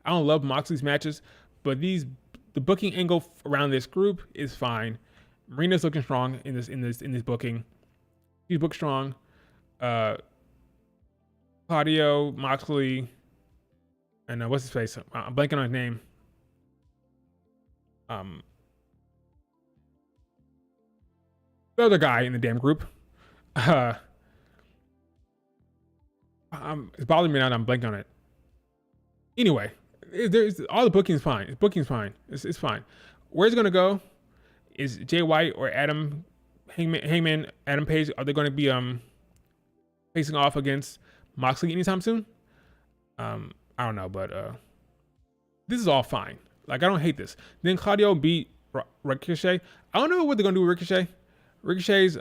I don't love Moxley's matches, but the booking angle around this group is fine. Marina's looking strong in this booking. He's booked strong. Claudio, Moxley, and what's his face? I'm blanking on his name. The other guy in the damn group. It's bothering me now that I'm blanking on it. Anyway, all the booking's fine. Booking's fine. It's fine. Where's it gonna go? Is Jay White or Hangman Adam Page? Are they going to be facing off against Moxley anytime soon? I don't know, but this is all fine. Like, I don't hate this. Then Claudio beat Ricochet. I don't know what they're gonna do with Ricochet. Ricochet's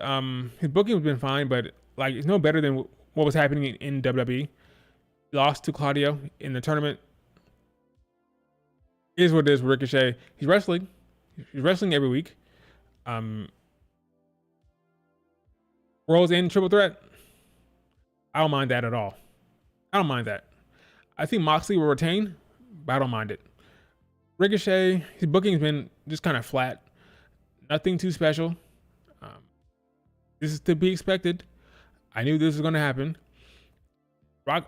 his booking has been fine, but like it's no better than what was happening in WWE. Lost to Claudio in the tournament. It is what it is with Ricochet. He's wrestling. He's wrestling every week. World's End Triple Threat. I don't mind that at all. I don't mind that. I think Moxley will retain, but I don't mind it. Ricochet, his booking's been just kind of flat. Nothing too special. This is to be expected. I knew this was going to happen.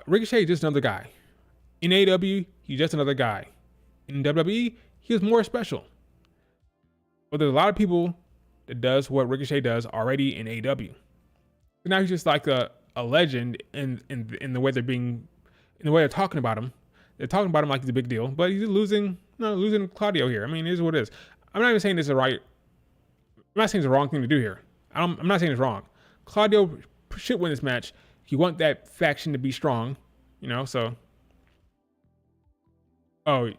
Ricochet is just another guy. In AEW, he's just another guy. In WWE, he is more special. But there's a lot of people that does what Ricochet does already in AEW. So now he's just like a legend in the way they're talking about him. They're talking about him like he's a big deal, but he's losing Claudio here. I mean, it is what it is. I'm not even saying this is right. I'm not saying it's the wrong thing to do here. I'm not saying it's wrong. Claudio should win this match. You want that faction to be strong, so. Oh, I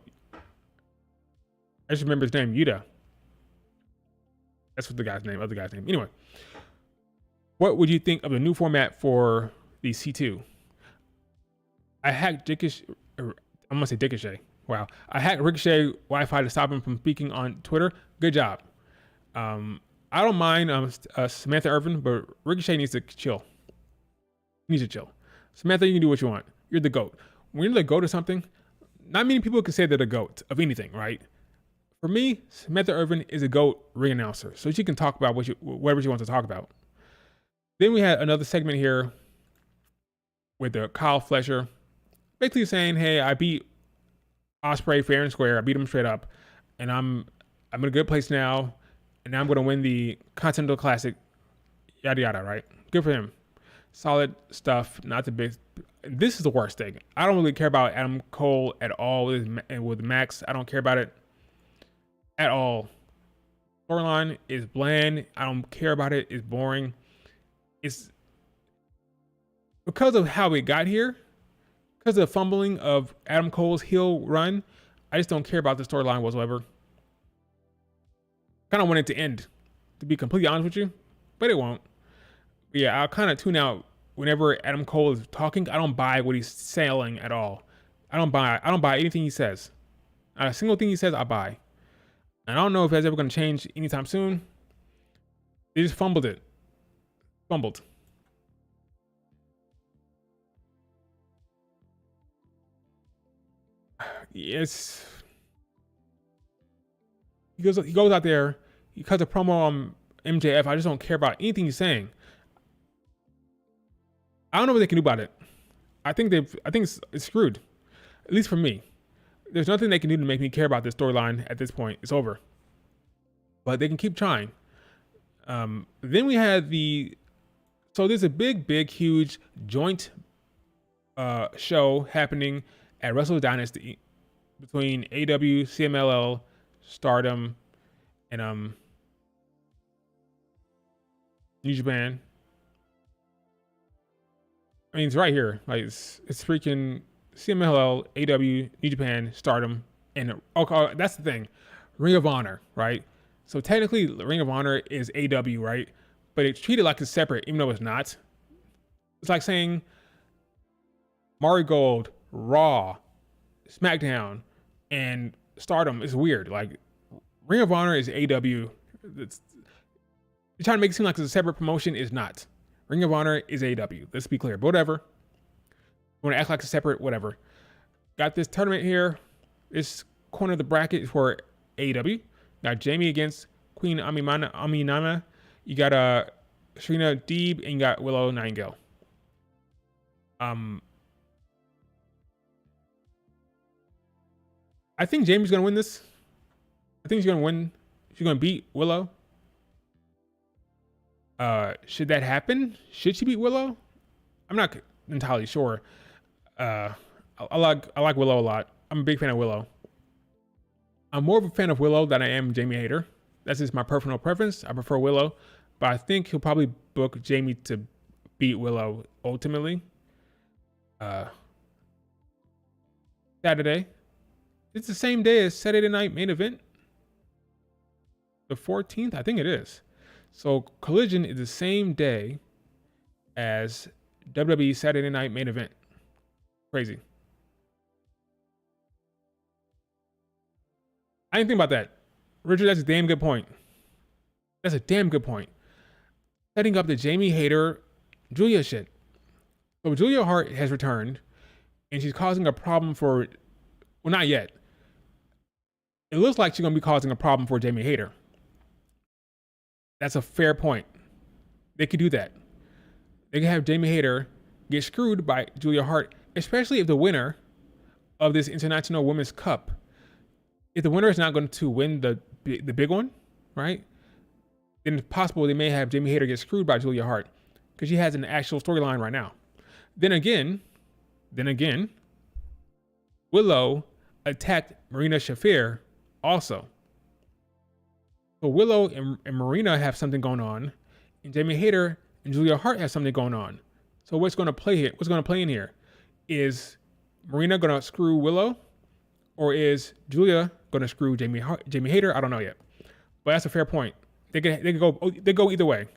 just remember his name, Yuta. That's what other guy's name. Anyway, what would you think of the new format for the C2? I hacked I'm gonna say Ricochet. Wow. I hacked Ricochet Wi-Fi to stop him from speaking on Twitter. Good job. I don't mind Samantha Irvin, but Ricochet needs to chill. He needs to chill. Samantha, you can do what you want. You're the GOAT. When you're the GOAT of something, not many people can say they're the GOAT of anything, right? For me, Samantha Irvin is a GOAT ring announcer, so she can talk about whatever she wants to talk about. Then we had another segment here with Kyle Fletcher, basically saying, "Hey, I beat Ospreay fair and square. I beat him straight up, and I'm in a good place now, and now I'm going to win the Continental Classic." Yada yada, right? Good for him. Solid stuff. Not the big. This is the worst thing. I don't really care about Adam Cole at all with Max. I don't care about it at all. Storyline is bland. I don't care about it. It's boring. because of how it got here, because of the fumbling of Adam Cole's heel run, I just don't care about the storyline whatsoever. Kind of want it to end, to be completely honest with you, but it won't. But yeah, I'll kind of tune out whenever Adam Cole is talking. I don't buy what he's selling at all. I don't buy anything he says. Not a single thing he says I buy. And I don't know if that's ever going to change anytime soon. They just fumbled it. Fumbled. Yes. He goes out there. He cuts a promo on MJF. I just don't care about anything he's saying. I don't know what they can do about it. I think it's screwed. At least for me. There's nothing they can do to make me care about this storyline at this point. It's over. But they can keep trying. Then we had so there's a big, huge joint show happening at Wrestle Dynasty between AW, CMLL, Stardom, and New Japan. I mean, it's right here. Like it's freaking CMLL, AW, New Japan, Stardom, and okay, that's the thing. Ring of Honor, right? So technically, Ring of Honor is AW, right? But it's treated like it's separate, even though it's not. It's like saying Mario Gold, Raw, SmackDown, and Stardom is weird. Like Ring of Honor is AW. You're trying to make it seem like it's a separate promotion. Is not. Ring of Honor is AW. Let's be clear. But whatever. You want to act like it's separate? Whatever. Got this tournament here. This corner of the bracket is for AW. Got Jamie against Queen Aminama. You got Serena Deeb, and you got Willow Nightingale. I think Jamie's gonna win this. I think she's gonna win. She's gonna beat Willow. Should that happen? Should she beat Willow? I'm not entirely sure. I like Willow a lot. I'm a big fan of Willow. I'm more of a fan of Willow than I am Jamie Hayter. That's just my personal preference. I prefer Willow, but I think he'll probably book Jamie to beat Willow ultimately. Saturday. It's the same day as Saturday Night Main Event. The 14th? I think it is. So Collision is the same day as WWE Saturday Night Main Event. Crazy. I didn't think about that. Richard, that's a damn good point. That's a damn good point. Setting up the Jamie Hayter Julia shit. So Julia Hart has returned, and she's causing a problem for, well, not yet. It looks like she's going to be causing a problem for Jamie Hayter. That's a fair point. They could do that. They can have Jamie Hayter get screwed by Julia Hart, especially if the winner of this International Women's Cup, if the winner is not going to win the big one, right? Then it's possible they may have Jamie Hayter get screwed by Julia Hart because she has an actual storyline right now. Then again, Willow attacked Marina Shafir also. So Willow and Marina have something going on, and Jamie Hayter and Julia Hart have something going on. So what's going to play here? What's going to play in here? Is Marina going to screw Willow, or is Julia going to screw Jamie Hayter? I don't know yet, but that's a fair point. They go either way.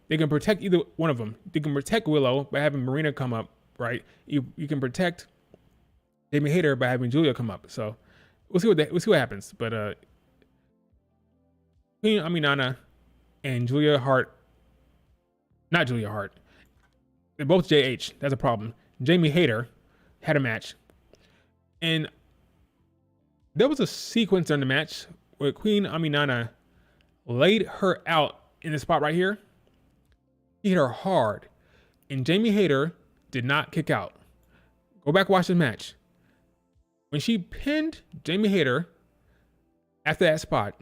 They can protect either one of them. They can protect Willow by having Marina come up, right? You can protect Jamie Hayter by having Julia come up. So we'll see what happens. But Queen Aminana and Julia Hart, not Julia Hart, they're both JH. That's a problem. Jamie Hayter had a match, and there was a sequence during the match where Queen Aminana laid her out in the spot right here. He hit her hard, and Jamie Hayter did not kick out. Go back and watch the match. When she pinned Jamie Hayter after that spot,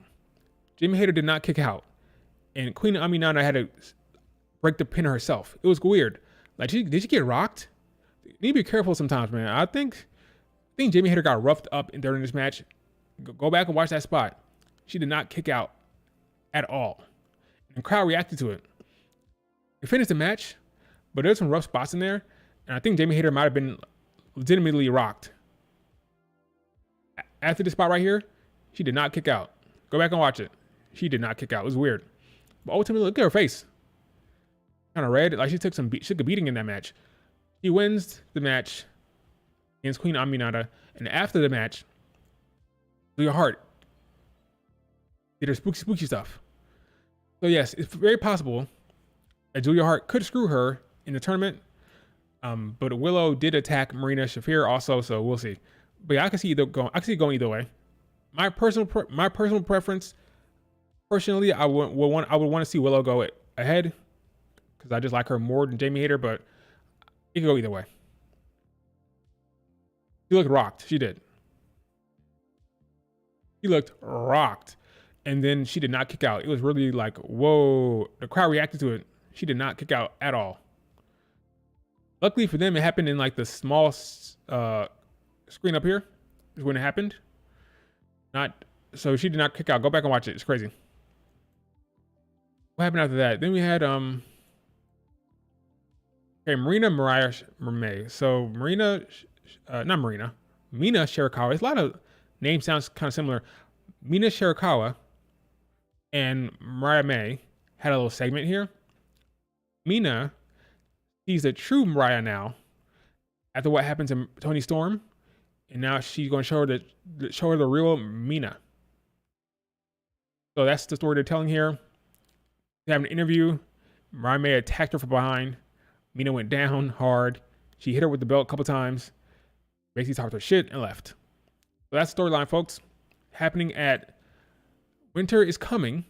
Jamie Hayter did not kick out, and Queen Aminana had to break the pin herself. It was weird. Like, did she get rocked? You need to be careful sometimes, man. I think Jamie Hayter got roughed up during this match. Go back and watch that spot. She did not kick out at all, and the crowd reacted to it. They finished the match, but there's some rough spots in there. And I think Jamie Hayter might have been legitimately rocked. After this spot right here, she did not kick out. Go back and watch it. She did not kick out. It was weird. But ultimately, look at her face. Kind of red. Like she took a beating in that match. She wins the match against Queen Aminata. And after the match, Julia Hart did her spooky stuff. So yes, it's very possible that Julia Hart could screw her in the tournament. But Willow did attack Marina Shafir also, so we'll see. But yeah, I can see it going either way. My personal preference, personally, I would want to see Willow go ahead because I just like her more than Jamie Hayter. But it could go either way. She looked rocked. She did. She looked rocked, and then she did not kick out. It was really like, whoa! The crowd reacted to it. She did not kick out at all. Luckily for them, it happened in like the small screen up here is when it happened. So she did not kick out. Go back and watch it. It's crazy. What happened after that? Then we had Marina Mariah May. So Mina Shirakawa. It's a lot of names sounds kind of similar. Mina Shirakawa and Mariah May had a little segment here. Mina sees the true Mariah now after what happened to Toni Storm, and now she's going to show her the real Mina. So that's the story they're telling here. They have an interview. Mariah May attacked her from behind. Mina went down hard. She hit her with the belt a couple times. Basically talked her shit and left. So that's the storyline, folks. Happening at Winter is Coming,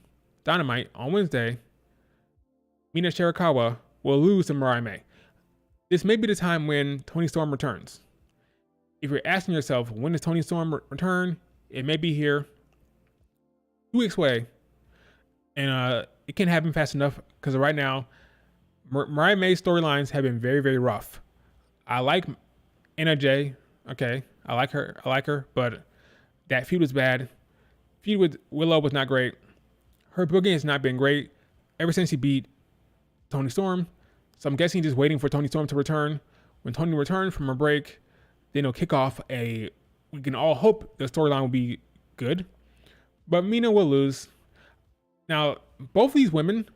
Dynamite on Wednesday. Mina Shirakawa will lose to Mariah May. This may be the time when Toni Storm returns. If you're asking yourself, when does Toni Storm return? It may be here 2 weeks away. And it can't happen fast enough because right now, Mariah May's storylines have been very, very rough. I like Anna Jay. Okay, I like her, but that feud was bad. Feud with Willow was not great. Her booking has not been great ever since she beat Toni Storm. So I'm guessing just waiting for Toni Storm to return. When Toni returns from her break, then he'll kick off we can all hope the storyline will be good. But Mina will lose. Now, both of these women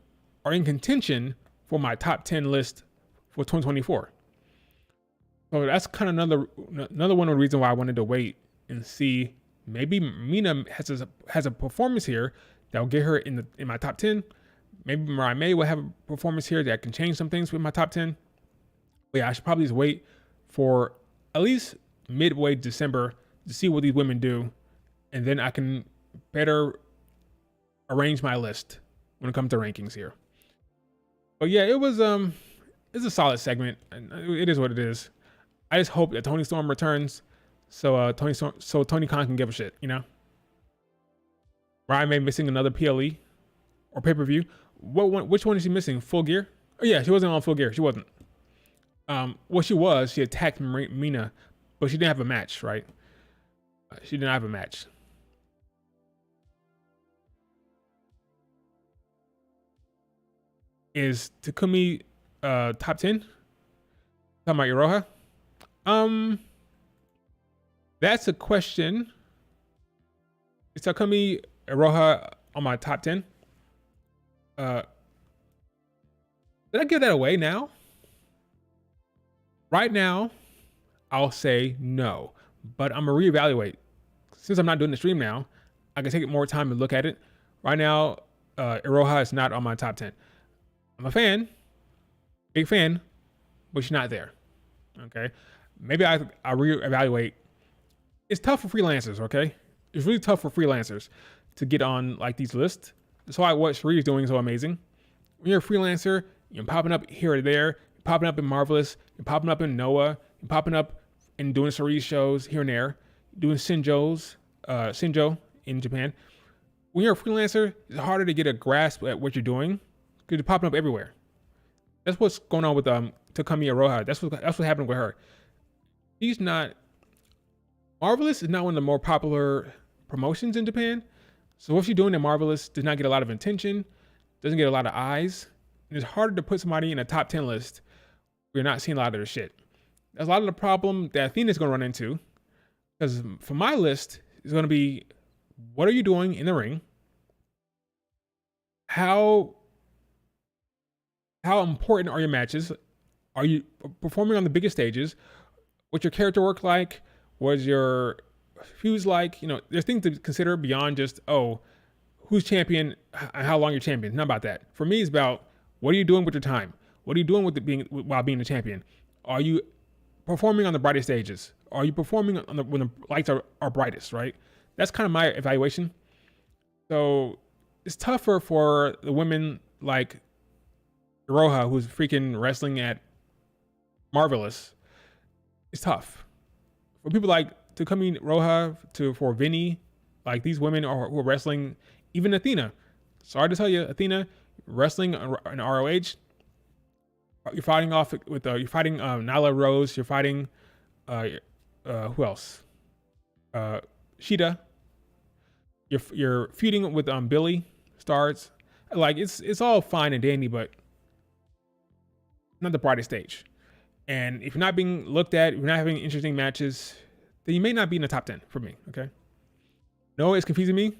are in contention for my top 10 list for 2024. So that's kind of another one of the reasons why I wanted to wait and see. Maybe Mina has a performance here that will get her in my top 10. Maybe Mariah May will have a performance here that can change some things with my top 10. But yeah, I should probably just wait for at least midway December to see what these women do. And then I can better arrange my list when it comes to rankings here. But yeah, it's a solid segment. And it is what it is. I just hope that Toni Storm returns so Tony Khan can give a shit, you know? Mariah May missing another PLE or pay-per-view. Which one is she missing? Full Gear? Oh yeah, she wasn't on Full Gear. She wasn't. She attacked Mina, but she didn't have a match, right? She didn't have a match. Is Takumi top 10? Talking about Iroha? That's a question. Is Takumi Iroha on my top 10? Did I give that away now? Right now, I'll say no, but I'm gonna reevaluate. Since I'm not doing the stream now, I can take more time to look at it. Right now, Iroha is not on my top 10. I'm a fan, big fan, but she's not there. Okay, maybe I reevaluate. It's tough for freelancers. Okay, it's really tough for freelancers to get on like these lists. That's why what Sheree is doing is so amazing. When you're a freelancer, you're popping up here or there. You're popping up in Marvelous. You're popping up in Noah. You're popping up and doing Sheree's shows here and there. Doing Shinjo in Japan. When you're a freelancer, it's harder to get a grasp at what you're doing because you're popping up everywhere. That's what's going on with Takumi Iroha. That's what happened with her. She's not. Marvelous is not one of the more popular promotions in Japan. So what she's doing in Marvelous does not get a lot of attention, doesn't get a lot of eyes. And it's harder to put somebody in a top 10 list where you're not seeing a lot of their shit. That's a lot of the problem that Athena's going to run into. Because for my list, it's going to be, what are you doing in the ring? How important are your matches? Are you performing on the biggest stages? What's your character work like? What's your fuse like? You know, there's things to consider beyond just, oh, who's champion and how long you're champion. Not about that. For me, it's about, what are you doing with your time? What are you doing with while being a champion? Are you performing on the brightest stages? Are you performing on when the lights are brightest, right? That's kind of my evaluation. So it's tougher for the women like Roja, who's freaking wrestling at Marvelous. It's tough. For people like Takumi Roja, for Vinny, like these women who are wrestling, even Athena. Sorry to tell you, Athena, wrestling in ROH, you're fighting off with you're fighting Nyla Rose, you're fighting who else? Sheeta. You're feuding with Billy Starts. Like it's all fine and dandy, but not the brightest stage. And if you're not being looked at, if you're not having interesting matches, then you may not be in the top 10 for me. Okay. Noah is confusing me.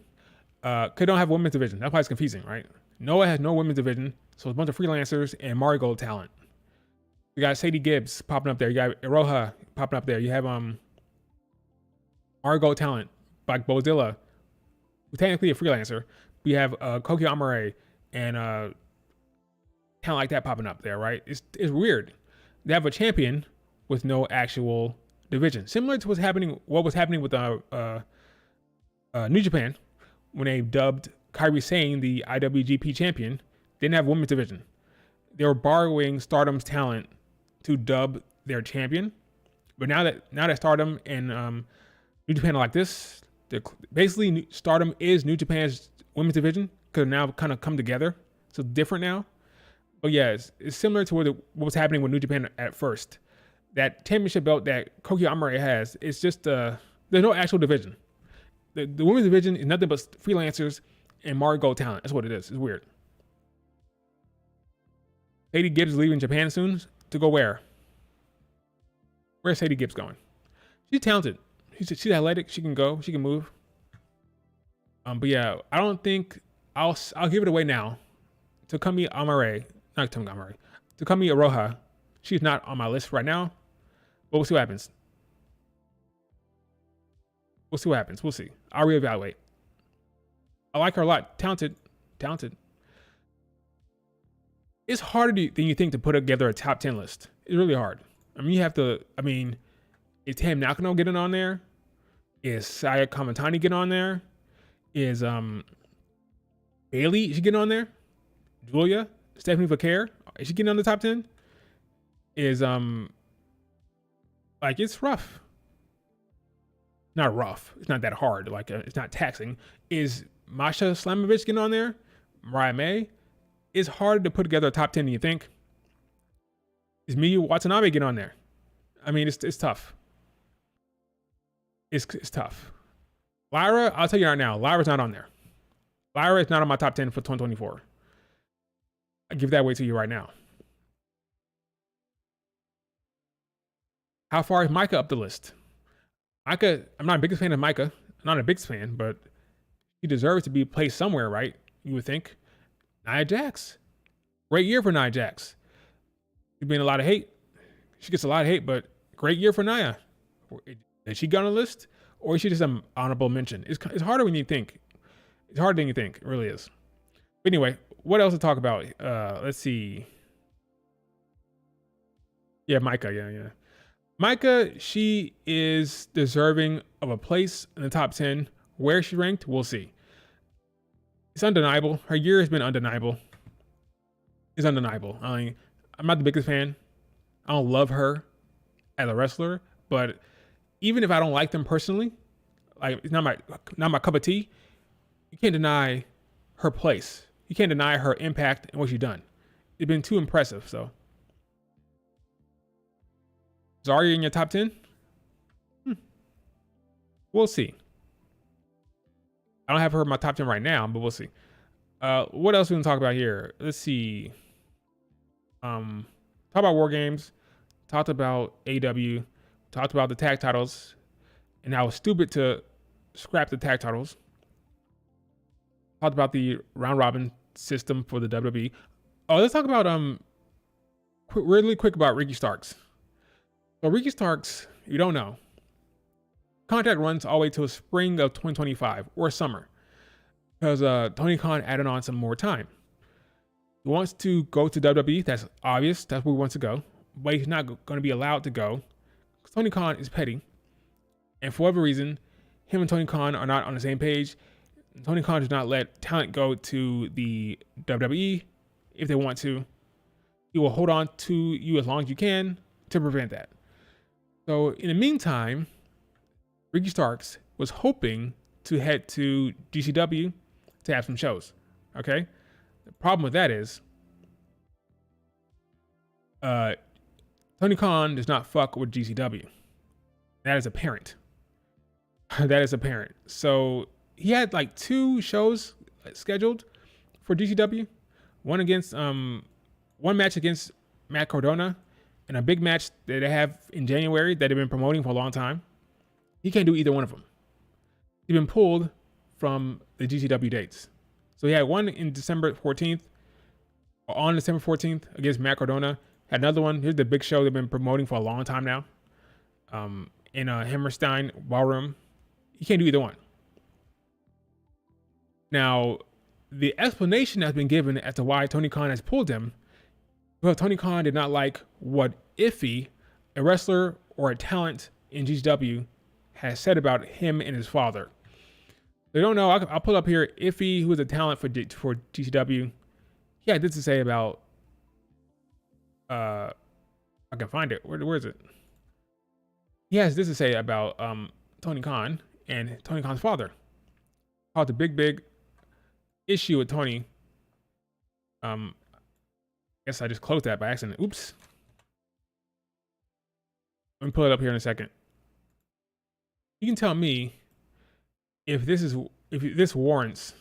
They don't have a women's division. That's why it's confusing, right? Noah has no women's division, so it's a bunch of freelancers and Marigold talent. You got Sadie Gibbs popping up there. You got Iroha popping up there. You have Marigold talent, like Bozilla, who's technically a freelancer. We have Koki Amare and talent like that popping up there, right? It's weird. They have a champion with no actual division, similar to what was happening with New Japan when they dubbed Kairi Sane the IWGP champion. They didn't have a women's division. They were borrowing Stardom's talent to dub their champion. But now that Stardom and New Japan are like this, basically Stardom is New Japan's women's division because now kind of come together. So different now. But yeah, it's similar to what was happening with New Japan at first. That championship belt that Koki Amare has, it's just there's no actual division. The women's division is nothing but freelancers and Marigold talent. That's what it is. It's weird. Sadie Gibbs is leaving Japan soon to go where? Where's Sadie Gibbs going? She's talented. She's athletic. She can go. She can move. But yeah, I don't think I'll give it away now. Takumi Amare, not Takumi Amare. Takumi Iroha. She's not on my list right now, but we'll see what happens. We'll see. I'll reevaluate. I like her a lot. Talented. It's harder than you think to put together a top 10 list. It's really hard. I mean, is Tam Nakano getting on there? Is Saya Kamatani getting on there? Is Bailey, is she getting on there? Julia? Stephanie Vaquer? Is she getting on the top 10? Is it's rough. Not rough. It's not that hard. It's not taxing. Is Masha Slamovich getting on there? Mariah May? It's harder to put together a top 10 than you think. Is Miyu Watanabe getting on there? I mean, it's tough. It's tough. Lyra, I'll tell you right now, Lyra's not on there. Lyra is not on my top 10 for 2024. I give that away to you right now. How far is Micah up the list? Micah, I'm not a biggest fan of Micah. I'm not a biggest fan, but she deserves to be placed somewhere, right? You would think. Nia Jax. Great year for Nia Jax. She's been a lot of hate. She gets a lot of hate, but great year for Nia. Did she get on the list? Or is she just an honorable mention? It's harder when you think. It's harder than you think. It really is. But anyway, what else to talk about? Let's see. Yeah, Micah. Yeah. Micah, she is deserving of a place in the top 10. Where she ranked, we'll see. It's undeniable. Her year has been undeniable. It's undeniable. I mean, I'm not the biggest fan. I don't love her as a wrestler, but even if I don't like them personally, like it's not my cup of tea, you can't deny her place. You can't deny her impact and what she's done. It's been too impressive. So, Zarya in your top 10? We'll see. I don't have her in my top 10 right now, but we'll see. What else we can talk about here? Let's see. Talk about WarGames. talked about AW, talked about the tag titles, and how it was stupid to scrap the tag titles. Talked about the round robin system for the WWE. Oh, let's talk about really quick about Ricky Starks. So Ricky Starks, you don't know, contract runs all the way till spring of 2025 or summer, because Tony Khan added on some more time. He wants to go to WWE. That's obvious. That's where he wants to go, but he's not going to be allowed to go because Tony Khan is petty, and for whatever reason, him and Tony Khan are not on the same page. Tony Khan does not let talent go to the WWE if they want to. He will hold on to you as long as you can to prevent that. So in the meantime, Ricky Starks was hoping to head to GCW to have some shows. Okay? The problem with that is Tony Khan does not fuck with GCW. That is apparent. That is apparent. So he had like 2 shows scheduled for GCW. One match against Matt Cardona, and a big match that they have in January that they've been promoting for a long time. He can't do either one of them. He's been pulled from the GCW dates. So he had one in December 14th, on December 14th against Matt Cardona. Had another one. Here's the big show they've been promoting for a long time now. In a Hammerstein Ballroom. He can't do either one. Now, the explanation that's been given as to why Tony Khan has pulled him, well, Tony Khan did not like what Iffy, a wrestler or a talent in GCW, has said about him and his father. They don't know. I'll pull up here. Iffy, who is a talent for GCW, he had this to say about. I can find it. Where is it? He has this to say about Tony Khan and Tony Khan's father. Called the big issue with Tony. I guess I just closed that by accident. Oops. Let me pull it up here in a second. You can tell me if this warrants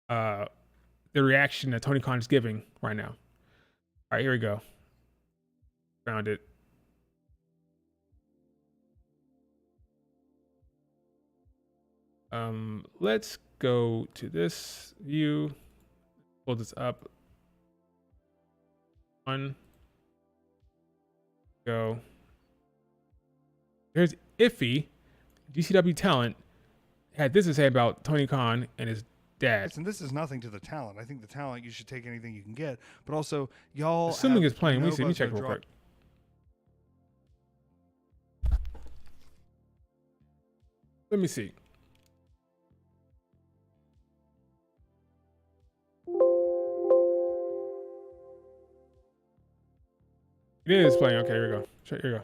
the reaction that Tony Khan is giving right now. All right, here we go. Found it. Let's go to this view. Pull this up. Go. Here's Iffy, GCW talent, had this to say about Tony Khan and his dad. Listen, this is nothing to the talent. I think the talent, you should take anything you can get. But also, y'all. Assuming it's playing, let me check real quick. Let me see. It is playing. Okay, here we go. Here we go.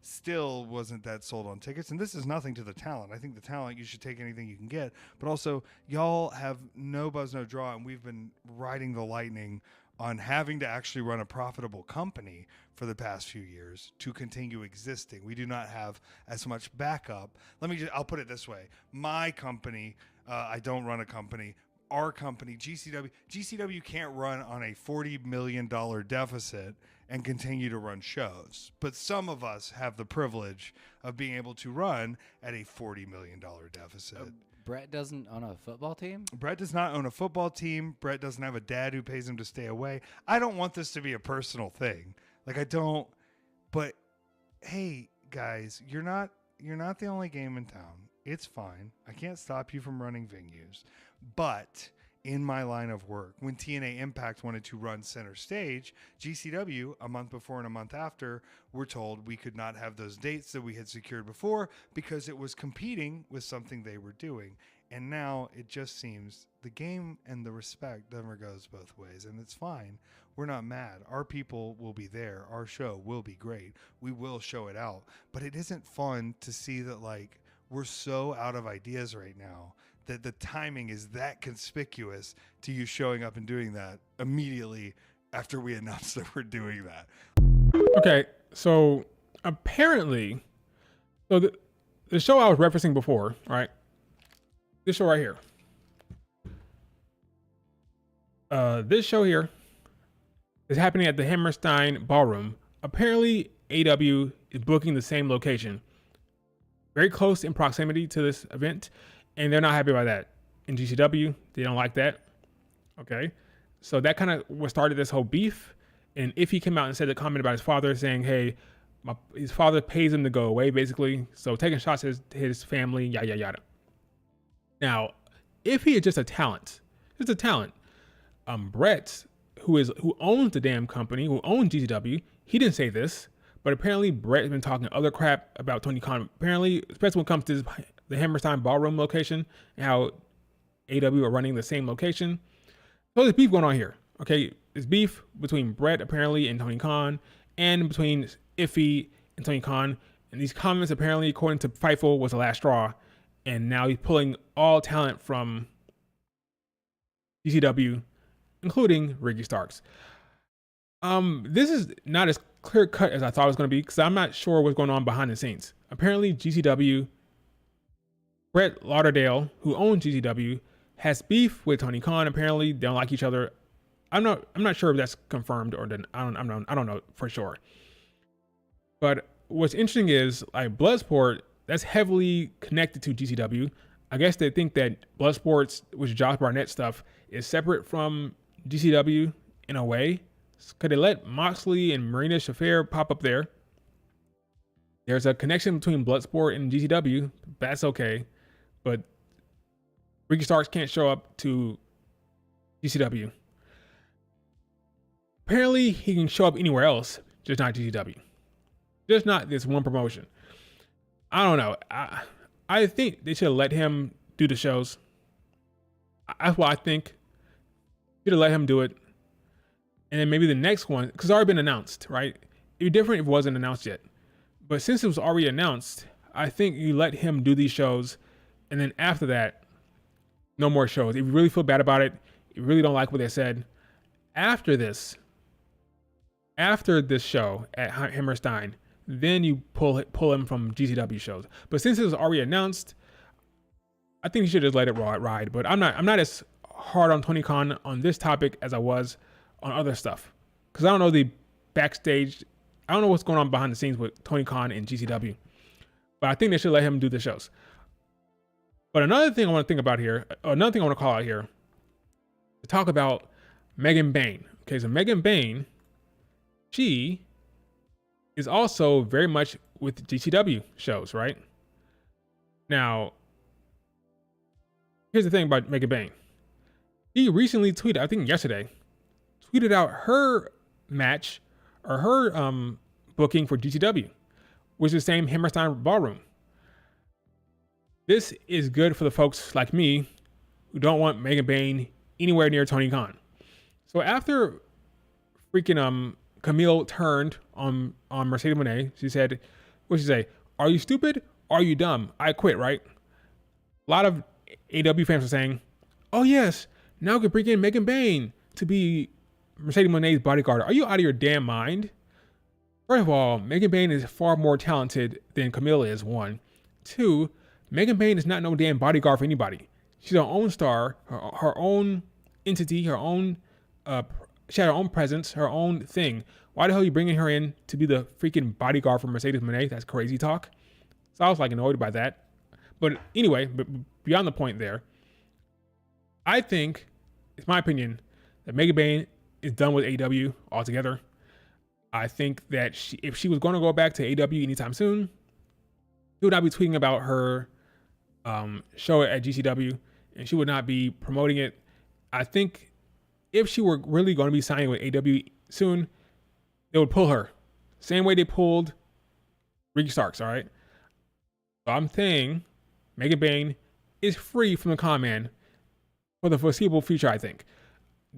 Still wasn't that sold on tickets, and this is nothing to the talent. I think the talent, you should take anything you can get. But also, y'all have no buzz, no draw, and we've been riding the lightning on having to actually run a profitable company for the past few years to continue existing. We do not have as much backup. I'll put it this way. My company, I don't run a company. Our company, GCW can't run on a $40 million deficit and continue to run shows. But some of us have the privilege of being able to run at a $40 million deficit. Brett doesn't own a football team? Brett does not own a football team. Brett doesn't have a dad who pays him to stay away. I don't want this to be a personal thing. Like, I don't. But, hey, guys, you're not the only game in town. It's fine. I can't stop you from running venues. But in my line of work, when TNA Impact wanted to run center stage, GCW, a month before and a month after, were told we could not have those dates that we had secured before because it was competing with something they were doing. And now it just seems the game and the respect never goes both ways, and it's fine. We're not mad. Our people will be there. Our show will be great. We will show it out. But it isn't fun to see that, like, we're so out of ideas right now that the timing is that conspicuous to you showing up and doing that immediately after we announced that we're doing that. Okay, so apparently, the show I was referencing before, right? This show right here. This show here is happening at the Hammerstein Ballroom apparently AW is booking the same location, very close in proximity to this event, and they're not happy about that. In GCW, they don't like that. Okay, so that kind of what started this whole beef. And if he came out and said a comment about his father, saying, "Hey, his father pays him to go away," basically, so taking shots at his family, yada yada yada. Now, if he is just a talent, Brett, who owns the damn company, who owns GCW, he didn't say this, but apparently Brett has been talking other crap about Tony Khan. Apparently, especially when it comes to the Hammerstein Ballroom location and how AW are running the same location. So there's beef going on here. Okay, there's beef between Brett apparently and Tony Khan, and between Iffy and Tony Khan. And these comments apparently, according to Fightful, was the last straw. And now he's pulling all talent from GCW, including Ricky Starks. This is not as clear cut as I thought it was going to be, because I'm not sure what's going on behind the scenes. Apparently, GCW, Brett Lauderdale, who owns GCW, has beef with Tony Khan. Apparently, they don't like each other. I'm not sure if that's confirmed or I don't know for sure. But what's interesting is like Bloodsport, that's heavily connected to GCW. I guess they think that Bloodsports, which is Josh Barnett stuff, is separate from GCW in a way. Could they let Moxley and Marina Shafir pop up there? There's a connection between Bloodsport and GCW. That's okay. But Ricky Starks can't show up to GCW. Apparently, he can show up anywhere else, just not GCW. Just not this one promotion. I don't know. I think they should have let him do the shows. That's what I think. Should have let him do it. And then maybe the next one, because it's already been announced, right? It'd be different if it wasn't announced yet. But since it was already announced, I think you let him do these shows. And then after that, no more shows. If you really feel bad about it, you really don't like what they said, after this show at Hammerstein, then you pull him from GCW shows. But since it was already announced, I think you should just let it ride. But I'm not as hard on Tony Khan on this topic as I was on other stuff, because I don't know the backstage. I don't know what's going on behind the scenes with Tony Khan and GCW. But I think they should let him do the shows. But another thing I want to call out here, to talk about Megan Bayne. Okay, so Megan Bayne, she is also very much with GCW shows, right? Now, here's the thing about Megan Bayne. She recently tweeted, I think yesterday, tweeted out her match or her booking for GCW, which is the same Hammerstein Ballroom. This is good for the folks like me who don't want Megan Bayne anywhere near Tony Khan. So after freaking Camille turned on Mercedes Moné, she said, what'd she say? "Are you stupid? Are you dumb? I quit," right? A lot of AW fans are saying, "Oh yes, now we can bring in Megan Bayne to be Mercedes Moné's bodyguard." Are you out of your damn mind? First of all, Megan Bayne is far more talented than Camille is, one. Two, Megan Bayne is not no damn bodyguard for anybody. She's her own star, her own entity, her own, she had her own presence, her own thing. Why the hell are you bringing her in to be the freaking bodyguard for Mercedes Moné? That's crazy talk. So I was like annoyed by that. But anyway, beyond the point there, I think, it's my opinion, that Megan Bayne is done with AEW altogether. I think that if she was going to go back to AEW anytime soon, she would not be tweeting about her show at GCW, and she would not be promoting it. I think if she were really going to be signing with AEW soon, they would pull her. Same way they pulled Ricky Starks, all right? So I'm saying Megan Bayne is free from the con man for the foreseeable future, I think.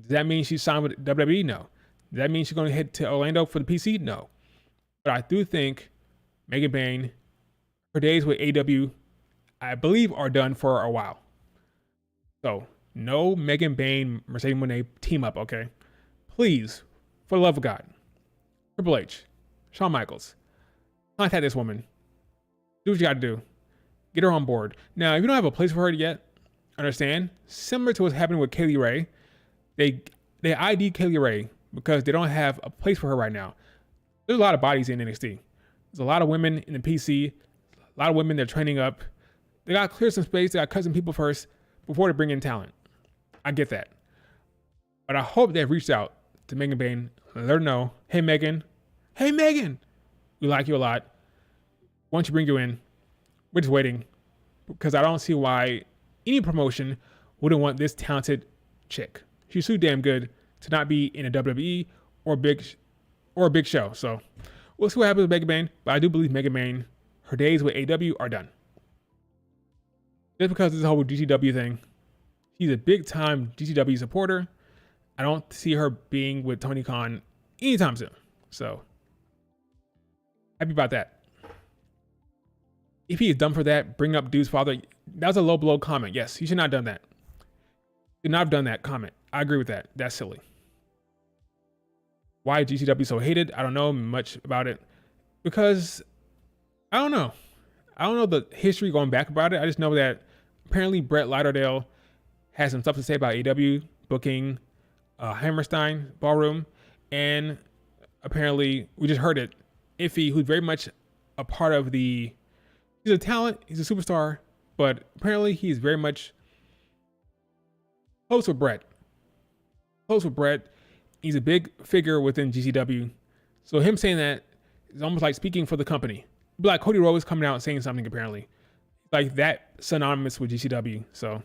Does that mean she's signed with WWE? No. Does that mean she's going to head to Orlando for the PC? No. But I do think Megan Bayne, her days with AEW, I believe, are done for a while. So, no Megan Bayne, Mercedes Moné team up, okay? Please, for the love of God, Triple H, Shawn Michaels, contact this woman. Do what you got to do. Get her on board. Now, if you don't have a place for her yet, understand, similar to what's happening with Kaylee Ray, they ID Kaylee Ray because they don't have a place for her right now. There's a lot of bodies in NXT. There's a lot of women in the PC, a lot of women they're training up. They got to clear some space. They got to cut some people first before they bring in talent. I get that. But I hope they've reached out to Megan Bain and let her know, hey, Megan, we like you a lot. Why don't you bring you in? We're just waiting because I don't see why any promotion wouldn't want this talented chick. She's too damn good to not be in a WWE or a big show. So we'll see what happens with Megan Bain. But I do believe Megan Bain, her days with AEW are done. Just because of this whole GCW thing, she's a big time GCW supporter. I don't see her being with Tony Khan anytime soon. So happy about that. If he is done for that, bring up Dude's father. That was a low blow comment. Yes, he should not have done that. Should not have done that comment. I agree with that. That's silly. Why is GCW so hated? I don't know much about it because I don't know. I don't know the history going back about it. I just know that apparently Brett Lauderdale has some stuff to say about AEW booking Hammerstein Ballroom, and apparently we just heard it. Iffy, who's very much a part of the, he's a talent, he's a superstar, but apparently he's very much close with Brett. He's a big figure within GCW. So him saying that is almost like speaking for the company. Be like Cody Rhodes coming out and saying something apparently. Like that synonymous with GCW. So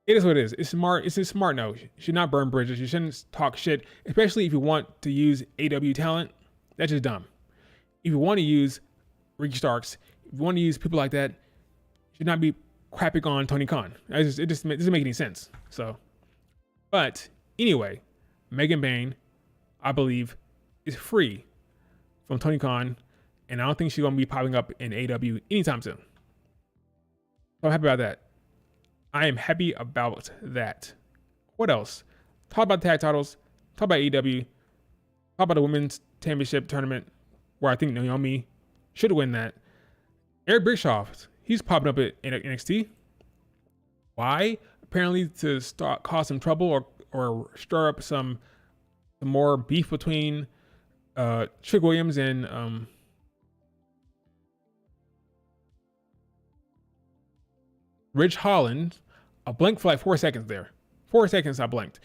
it is what it is. It's smart. It's a smart no. You should not burn bridges. You shouldn't talk shit, especially if you want to use AW talent. That's just dumb. If you want to use Ricky Starks, if you want to use people like that, you should not be crapping on Tony Khan. It just doesn't make any sense. So, but anyway, Megan Bain, I believe, is free from Tony Khan, and I don't think she's going to be popping up in AW anytime soon. So I'm happy about that. I am happy about that. What else? Talk about the tag titles. Talk about AEW. Talk about the women's championship tournament where I think Naomi should win that. Eric Bischoff, he's popping up in NXT. Why? Apparently to cause some trouble or stir up some more beef between Trick Williams and Ridge Holland. I blinked for like 4 seconds there. 4 seconds I blinked.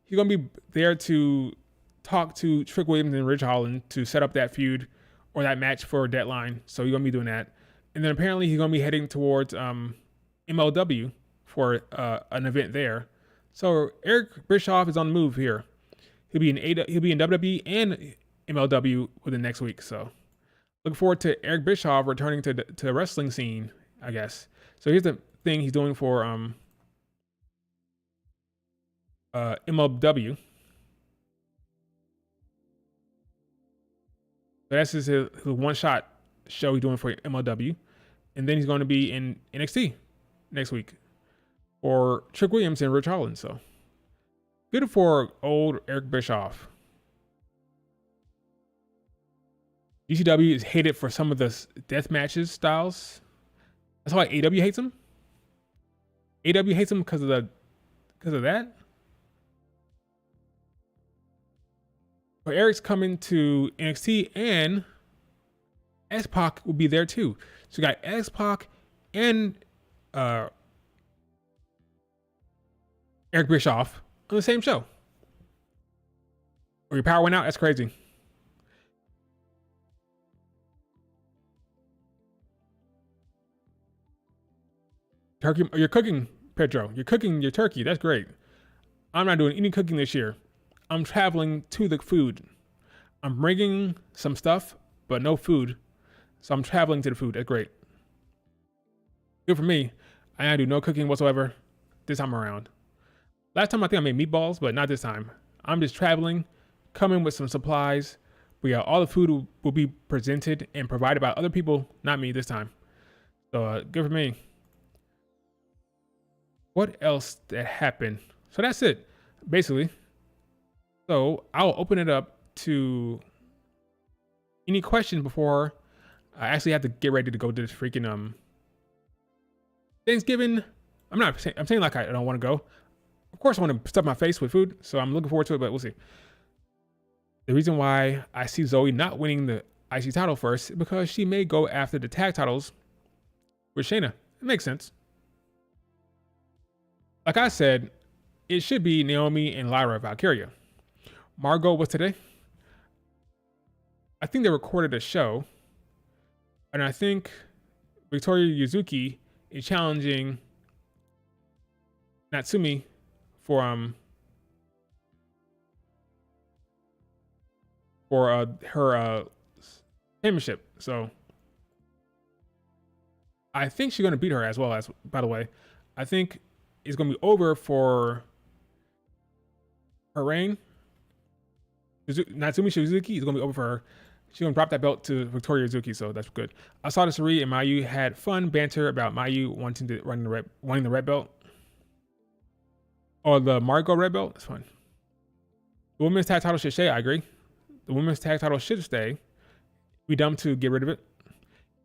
He's going to be there to talk to Trick Williams and Ridge Holland to set up that feud or that match for a deadline. So he's going to be doing that. And then apparently he's going to be heading towards MLW for an event there. So Eric Bischoff is on the move here. He'll be in WWE and MLW within next week. So looking forward to Eric Bischoff returning to the wrestling scene, I guess. So here's the thing he's doing for MLW. So that's his one-shot show he's doing for MLW. And then he's going to be in NXT next week for Trick Williams and Rich Holland. So good for old Eric Bischoff. GCW is hated for some of the death matches styles. That's why AW hates him. AW hates him because of that. But Eric's coming to NXT and X-Pac will be there too. So you got X-Pac and Eric Bischoff on the same show. Or your power went out? That's crazy. Turkey, you're cooking, Pedro. You're cooking your turkey. That's great. I'm not doing any cooking this year. I'm traveling to the food. I'm bringing some stuff, but no food. So I'm traveling to the food. That's great. Good for me. I gotta do no cooking whatsoever this time around. Last time I think I made meatballs, but not this time. I'm just traveling, coming with some supplies. But yeah, all the food will be presented and provided by other people, not me this time. So good for me. What else that happened? So that's it, basically. So I'll open it up to any questions before I actually have to get ready to go to this freaking Thanksgiving. I'm saying like I don't want to go. Of course I want to stuff my face with food, so I'm looking forward to it, but we'll see. The reason why I see Zoe not winning the IC title first is because she may go after the tag titles with Shayna. It makes sense. Like I said, it should be Naomi and Lyra Valkyria. Margot was today. I think they recorded a show, and I think Victoria Yuzuki is challenging Natsumi for her championship. So I think she's gonna beat her as well. As by the way, I think it's gonna be over for her reign. Natsumi Shizuki is gonna be over for her. She's gonna drop that belt to Victoria Yuzuki, so that's good. I saw that Sari and Mayu had fun banter about Mayu wanting the red belt. Or the Margot red belt. That's fine. The women's tag title should stay, I agree. The women's tag title should stay. Be dumb to get rid of it.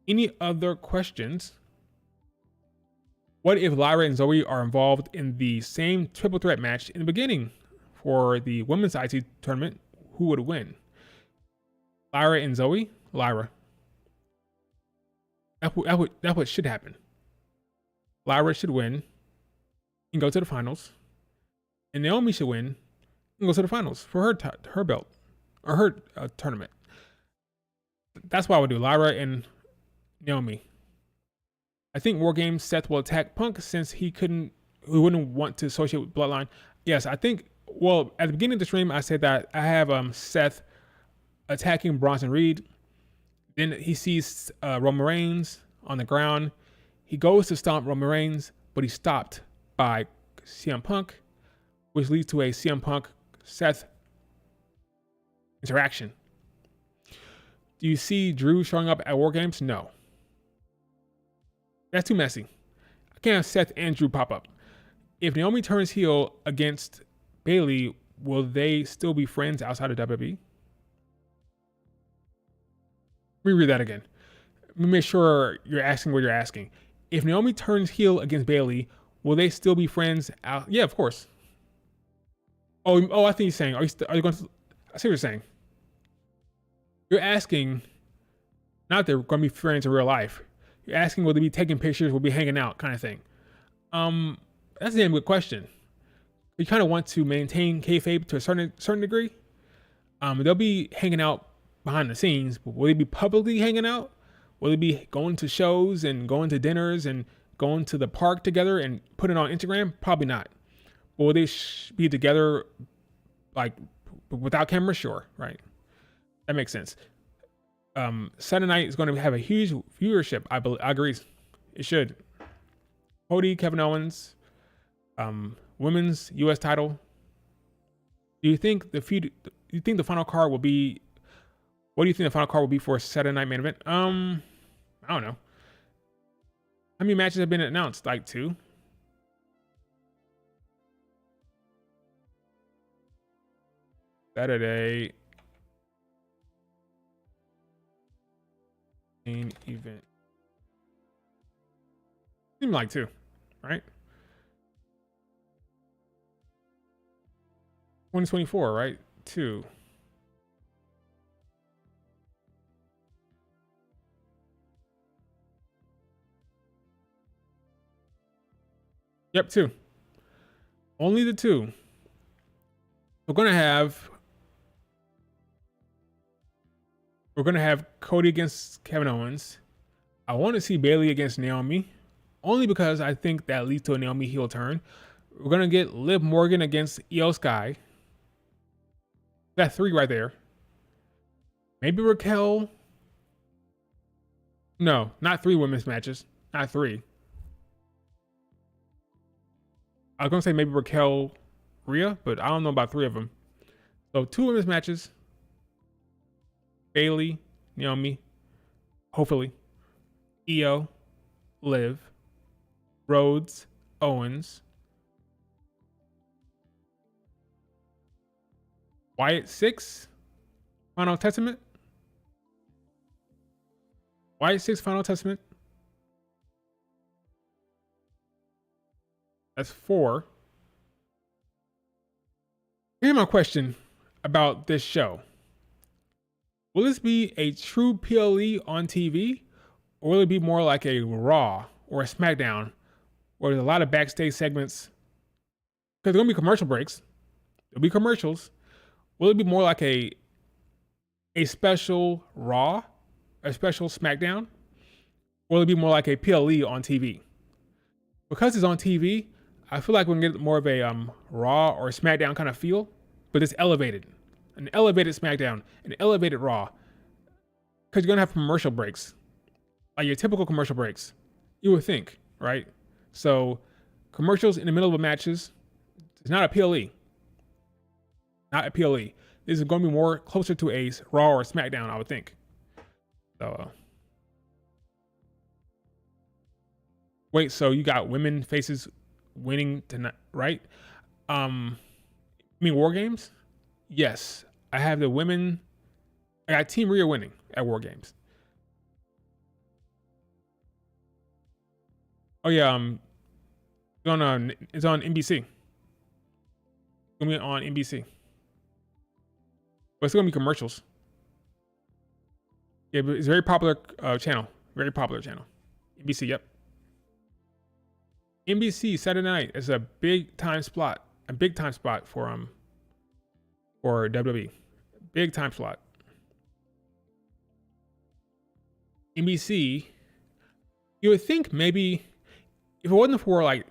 Any other questions? What if Lyra and Zoe are involved in the same triple threat match in the beginning for the women's IC tournament? Who would win? Lyra and Zoe? Lyra. That's what should happen. Lyra should win and go to the finals. And Naomi should win and go to the finals for her belt or her tournament. That's what I would do. Lyra and Naomi. I think WarGames Seth will attack Punk since he wouldn't want to associate with Bloodline. Yes, I think. Well, at the beginning of the stream, I said that I have Seth attacking Bronson Reed. Then he sees Roman Reigns on the ground. He goes to stomp Roman Reigns, but he's stopped by CM Punk, which leads to a CM Punk Seth interaction. Do you see Drew showing up at WarGames? No. That's too messy. I can't have Seth and Drew pop up. If Naomi turns heel against Bayley, will they still be friends outside of WWE? Let me read that again. Let me make sure you're asking what you're asking. If Naomi turns heel against Bayley, will they still be friends out? Yeah, of course. Oh, I think he's saying, are you going to, I see what you're saying. You're asking, not that they're going to be friends in real life. You're asking, will they be taking pictures, will be hanging out, kind of thing. That's a damn good question. You kind of want to maintain kayfabe to a certain degree. They'll be hanging out behind the scenes, but will they be publicly hanging out? Will they be going to shows and going to dinners and going to the park together and putting it on Instagram? Probably not. Will they be together, like, without camera? Sure, right? That makes sense. Saturday night is going to have a huge viewership. I agree. It should. Cody, Kevin Owens, women's U.S. title. Do you think the final card will be? What do you think the final card will be for a Saturday night main event? I don't know. How many matches have been announced? Like 2. Saturday main event. Seemed like 2, right? 2024, right? 2. Yep, 2. Only the 2. We're gonna have Cody against Kevin Owens. I want to see Bayley against Naomi, only because I think that leads to a Naomi heel turn. We're gonna get Liv Morgan against Io Sky. That's 3 right there. Maybe Raquel. No, not 3 women's matches. Not 3. I was gonna say maybe Raquel, Rhea, but I don't know about 3 of them. So 2 women's matches. Bayley, Naomi, hopefully. Io, Liv, Rhodes, Owens. Wyatt 6, Final Testament. Wyatt 6, Final Testament. That's 4. Here's my question about this show. Will this be a true PLE on TV, or will it be more like a Raw or a SmackDown, where there's a lot of backstage segments? Because there's gonna be commercial breaks. There'll be commercials. Will it be more like a special Raw, a special SmackDown, or will it be more like a PLE on TV? Because it's on TV, I feel like we're gonna get more of a Raw or SmackDown kind of feel, but it's elevated. An elevated SmackDown, an elevated Raw. Because you're gonna have commercial breaks, like your typical commercial breaks. You would think, right? So commercials in the middle of matches, it's not a PLE. Not a PLE. This is going to be more closer to a Raw or SmackDown, I would think. So, wait, so you got women faces winning tonight, right? I mean, WarGames? Yes, I have the women. I got Team Rhea winning at WarGames. Oh yeah, it's on NBC. It's gonna be on NBC, but it's gonna be commercials. Yeah, but it's a very popular channel. Very popular channel. NBC, yep. NBC Saturday night is a big time spot. A big time spot for WWE. Big time slot. NBC, you would think maybe if it wasn't for like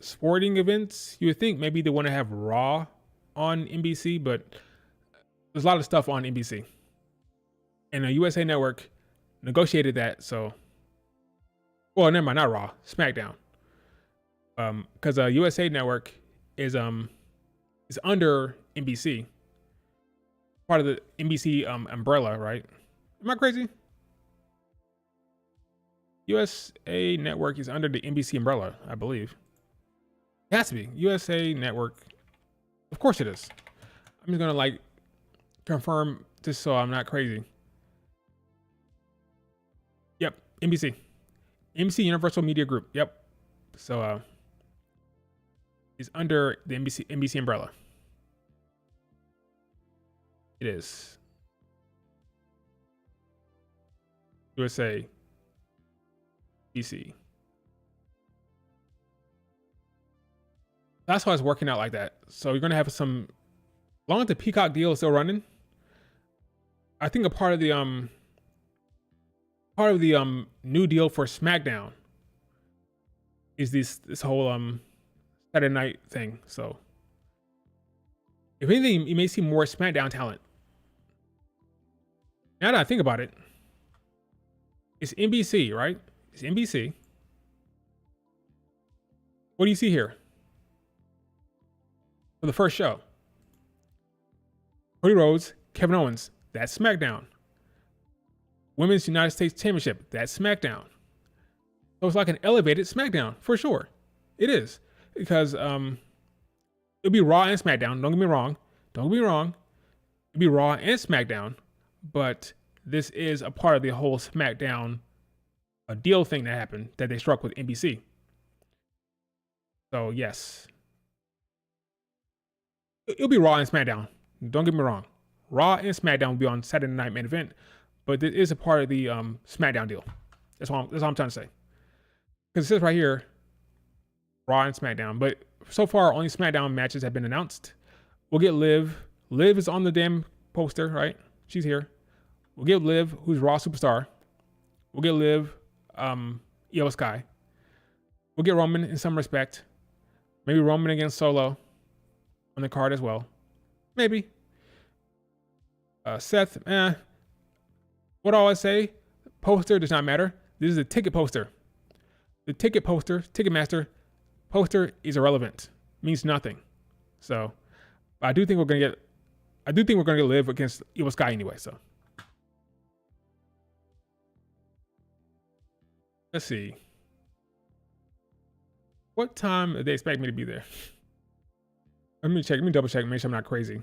sporting events, you would think maybe they want to have Raw on NBC, but there's a lot of stuff on NBC. And the USA Network negotiated that, so well, never mind, not Raw, SmackDown. Because USA Network is under NBC, part of the NBC umbrella, right? Am I crazy? USA Network is under the NBC umbrella, I believe. It has to be USA Network. Of course it is. I'm just gonna like confirm just so I'm not crazy. Yep, NBC. NBC Universal Media Group. Yep. So it's under the NBC umbrella. It is. USA DC. That's why it's working out like that. So you're gonna have some, as long as the Peacock deal is still running, I think a part of the new deal for SmackDown is this whole Saturday night thing. So if anything, you may see more SmackDown talent. Now that I think about it, it's NBC, right? It's NBC. What do you see here? For the first show, Cody Rhodes, Kevin Owens, that's SmackDown. Women's United States Championship, that's SmackDown. So it's like an elevated SmackDown, for sure. It is. Because it'll be Raw and SmackDown, don't get me wrong. Don't get me wrong. It'll be Raw and SmackDown, but this is a part of the whole SmackDown deal thing that happened, that they struck with NBC. So yes. It'll be Raw and SmackDown. Don't get me wrong. Raw and SmackDown will be on Saturday Night Main Event, but it is a part of the SmackDown deal. That's what I'm trying to say. Because it says right here, Raw and SmackDown, but so far only SmackDown matches have been announced. We'll get Liv. Liv is on the damn poster, right? She's here. We'll get Liv, who's Raw superstar. We'll get Liv, Io Sky. We'll get Roman in some respect. Maybe Roman against Solo on the card as well. Maybe. Seth, what do I always say? Poster does not matter. This is a ticket poster. The ticket poster, Ticketmaster poster is irrelevant. Means nothing. So I do think we're gonna get Liv against Io Sky anyway, so. Let's see. What time do they expect me to be there? Let me check. Let me double check. Make sure I'm not crazy.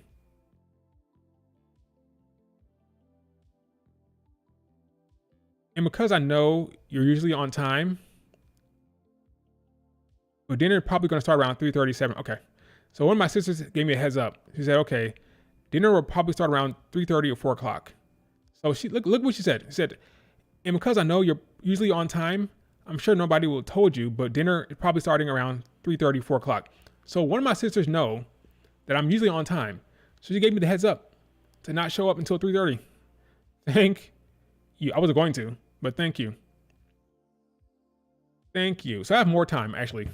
And because I know you're usually on time, but dinner probably going to start around 3:37. Okay. So one of my sisters gave me a heads up. She said, okay, dinner will probably start around 3:30 or 4 o'clock. So she look what she said. She said, and because I know you're usually on time, I'm sure nobody will have told you, but dinner is probably starting around 3:30, 4 o'clock. So one of my sisters know that I'm usually on time. So she gave me the heads up to not show up until 3:30. Thank you. I wasn't going to, but thank you. Thank you. So I have more time actually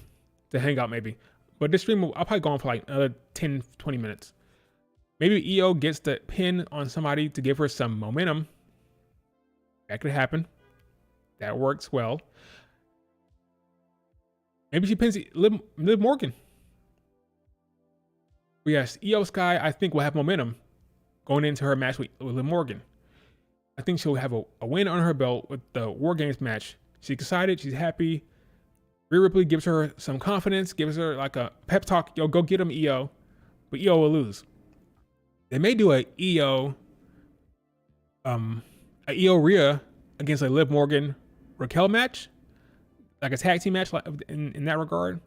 to hang out maybe. But this stream, I'll probably go on for like another 10, 20 minutes. Maybe EO gets the pin on somebody to give her some momentum. That could happen. That works well. Maybe she pins Liv Morgan. But yes, EO Sky, I think, will have momentum going into her match with Liv Morgan. I think she'll have a win on her belt with the WarGames match. She's excited. She's happy. Rhea Ripley gives her some confidence, gives her like a pep talk. Yo, go get him, EO. But EO will lose. They may do a EO Rhea against a Liv Morgan Raquel match, like a tag team match in that regard.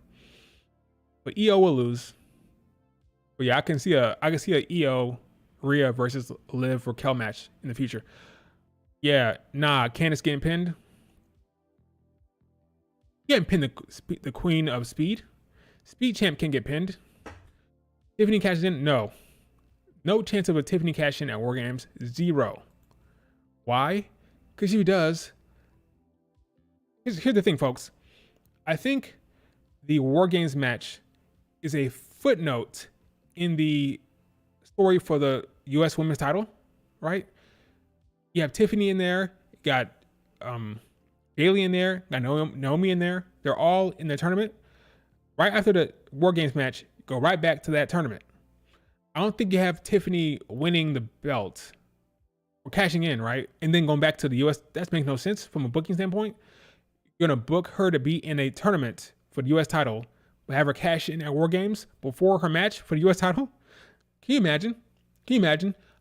But EO will lose. But yeah, I can see a EO Rhea versus Liv Raquel match in the future. Yeah, nah, Candice getting pinned. Getting pinned the Queen of Speed. Speed champ can get pinned. Tiffany cashes in? No. No chance of a Tiffany cash in at WarGames. 0. Why? Because she does. Here's the thing, folks. I think the WarGames match is a footnote in the story for the U.S. Women's title, right? You have Tiffany in there. You got Bayley in there. Got Naomi in there. They're all in the tournament. Right after the WarGames match, go right back to that tournament. I don't think you have Tiffany winning the belt or cashing in, right? And then going back to the U.S. That makes no sense from a booking standpoint. You're going to book her to be in a tournament for the U.S. title, but have her cash in at WarGames before her match for the U.S. title? Can you imagine?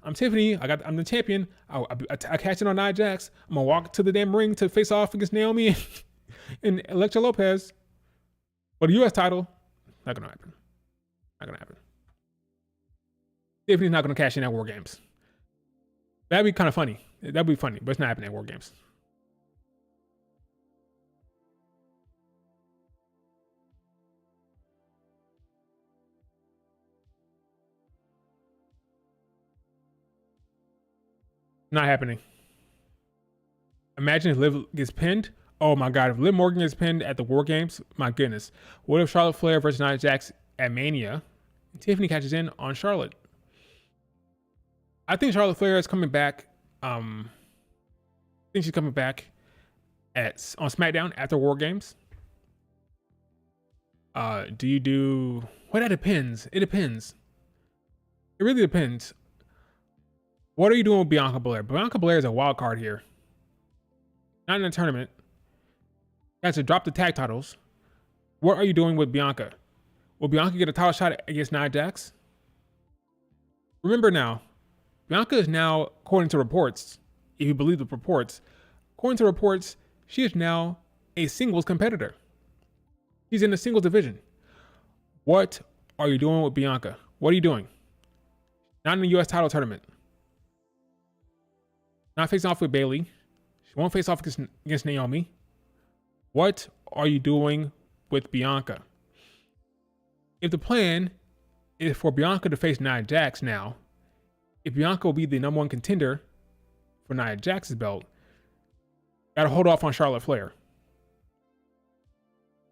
I'm Tiffany. I'm the champion. I cashed in on Nia Jax. I'm going to walk to the damn ring to face off against Naomi and Elektra Lopez for the U.S. title. Not going to happen. Tiffany's not going to cash in at WarGames. That'd be kind of funny. That'd be funny, but it's not happening at WarGames. Not happening. Imagine if Liv gets pinned. Oh my God, if Liv Morgan gets pinned at the WarGames, my goodness. What if Charlotte Flair versus Nia Jax at Mania? And Tiffany catches in on Charlotte. I think Charlotte Flair is coming back. I think she's coming back on SmackDown after WarGames. Do you do? Well, that depends. It depends. It really depends. What are you doing with Bianca Belair? Bianca Belair is a wild card here. Not in a tournament. Has to drop the tag titles. What are you doing with Bianca? Will Bianca get a title shot against Nia Jax? Remember now, Bianca is now, according to reports, if you believe the reports, she is now a singles competitor. She's in the singles division. What are you doing with Bianca? What are you doing? Not in the U.S. title tournament. Not facing off with Bayley. She won't face off against Naomi. What are you doing with Bianca? If the plan is for Bianca to face Nia Jax now, if Bianca will be the number one contender for Nia Jax's belt, gotta hold off on Charlotte Flair.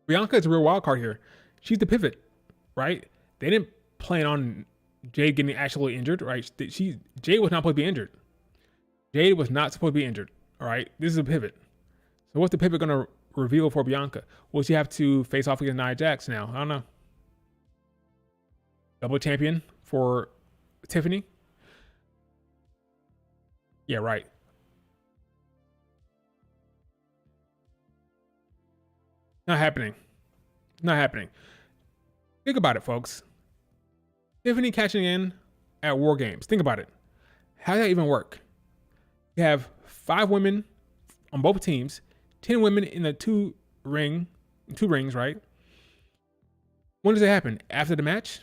Bianca is a real wild card here. She's the pivot, right? They didn't plan on Jade getting actually injured, right? Jade was not supposed to be injured. Jade was not supposed to be injured, all right? This is a pivot. So what's the pivot going to reveal for Bianca? Will she have to face off against Nia Jax now? I don't know. Double champion for Tiffany? Yeah, right. Not happening. Think about it, folks. Tiffany catching in at WarGames. Think about it. How does that even work? You have 5 women on both teams, 10 women in the two rings, right? When does it happen? After the match?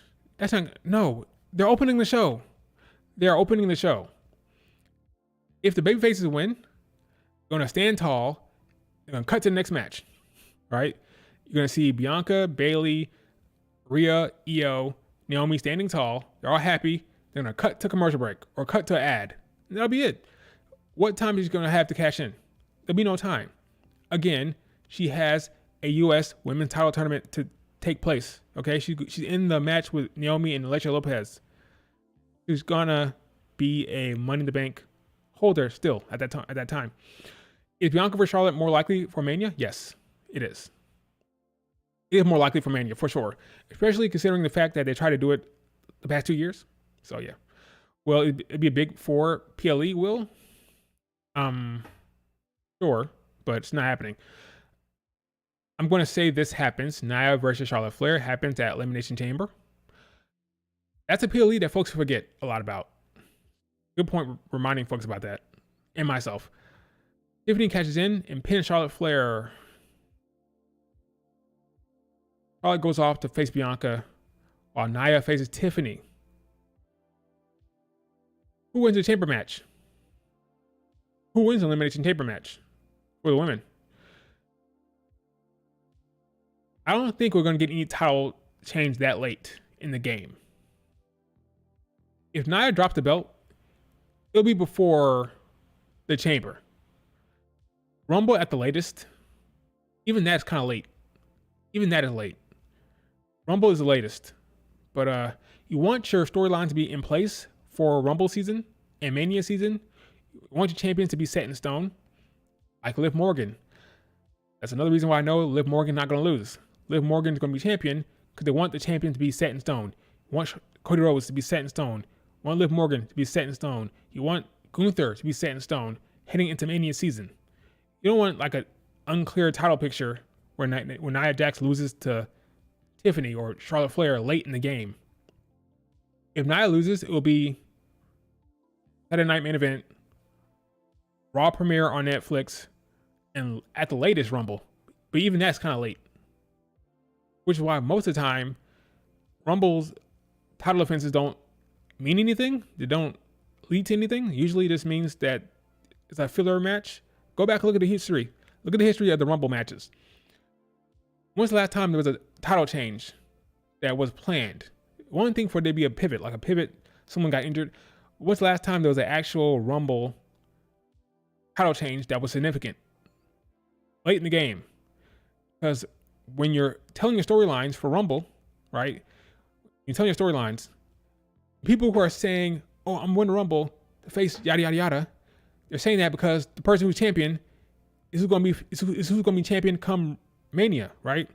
No. They're opening the show. If the babyfaces win, they're gonna stand tall. They're gonna cut to the next match, right? You're gonna see Bianca, Bailey, Rhea, Io, Naomi standing tall. They're all happy. They're gonna cut to commercial break or cut to an ad. And that'll be it. What time is she gonna have to cash in? There'll be no time. Again, she has a U.S. women's title tournament to take place. Okay, she's in the match with Naomi and Alexa Lopez. She's gonna be a Money in the Bank holder still at that time. Is Bianca versus Charlotte more likely for Mania? Yes, it is. It is more likely for Mania for sure, especially considering the fact that they tried to do it the past 2 years. So yeah, well, it'd be a big for PLE. Will, sure, but it's not happening. I'm going to say this happens. Nia versus Charlotte Flair happens at Elimination Chamber. That's a PLE that folks forget a lot about. Good point reminding folks about that, and myself. Tiffany catches in and pins Charlotte Flair. Charlotte goes off to face Bianca while Nia faces Tiffany. Who wins the chamber match? Who wins the Elimination Chamber match for the women? I don't think we're going to get any title change that late in the game. If Nia drops the belt, it'll be before the chamber. Rumble at the latest. Even that's kind of late. Even that is late. Rumble is the latest. But you want your storyline to be in place for Rumble season and Mania season. You want your champions to be set in stone. Like Liv Morgan. That's another reason why I know Liv Morgan not going to lose. Liv Morgan is going to be champion because they want the champion to be set in stone. You want Cody Rhodes to be set in stone. You want Liv Morgan to be set in stone. You want Gunther to be set in stone heading into Mania season. You don't want like an unclear title picture where Nia Jax loses to Tiffany or Charlotte Flair late in the game. If Nia loses, it will be Saturday Night Main Event, Raw premiere on Netflix, and at the latest Rumble. But even that's kind of late. Which is why most of the time, Rumble's title defenses don't mean anything. They don't lead to anything. Usually this means that it's a filler match. Go back and look at the history. Look at the history of the Rumble matches. When's the last time there was a title change that was planned? One thing for there to be a pivot, like a pivot, someone got injured. When's the last time there was an actual Rumble title change that was significant? Late in the game. Because when you're telling your storylines for Rumble, right? You're telling your storylines, people who are saying, oh, I'm winning Rumble to face yada, yada, yada. They're saying that because the person who's champion is who's going to be champion come Mania, right?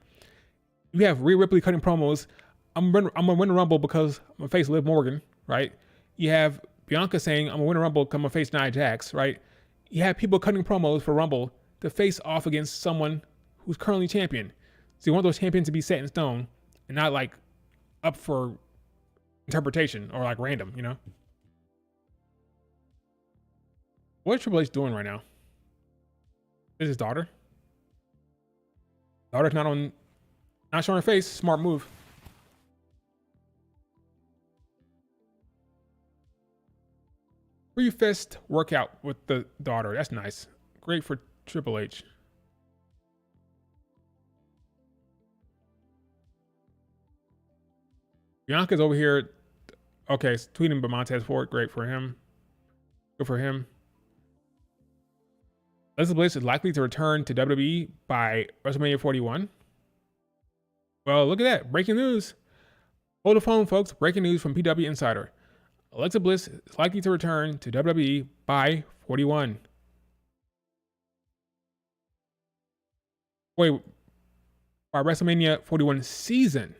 You have Rhea Ripley cutting promos. I'm going to win the Rumble because I'm going to face Liv Morgan, right? You have Bianca saying, I'm going to win the Rumble because I'm going to face Nia Jax, right? You have people cutting promos for Rumble to face off against someone who's currently champion. So you want those champions to be set in stone and not like up for interpretation or like random, you know? What is Triple H doing right now? Is his daughter? Daughter's not showing her face. Smart move. Free fist workout with the daughter. That's nice. Great for Triple H. Bianca's over here. Okay, tweeting by Montez Ford. Great for him. Good for him. Alexa Bliss is likely to return to WWE by WrestleMania 41. Well, look at that. Breaking news. Hold the phone, folks. Breaking news from PW Insider. Alexa Bliss is likely to return to WWE by 41. Wait, by WrestleMania 41 season.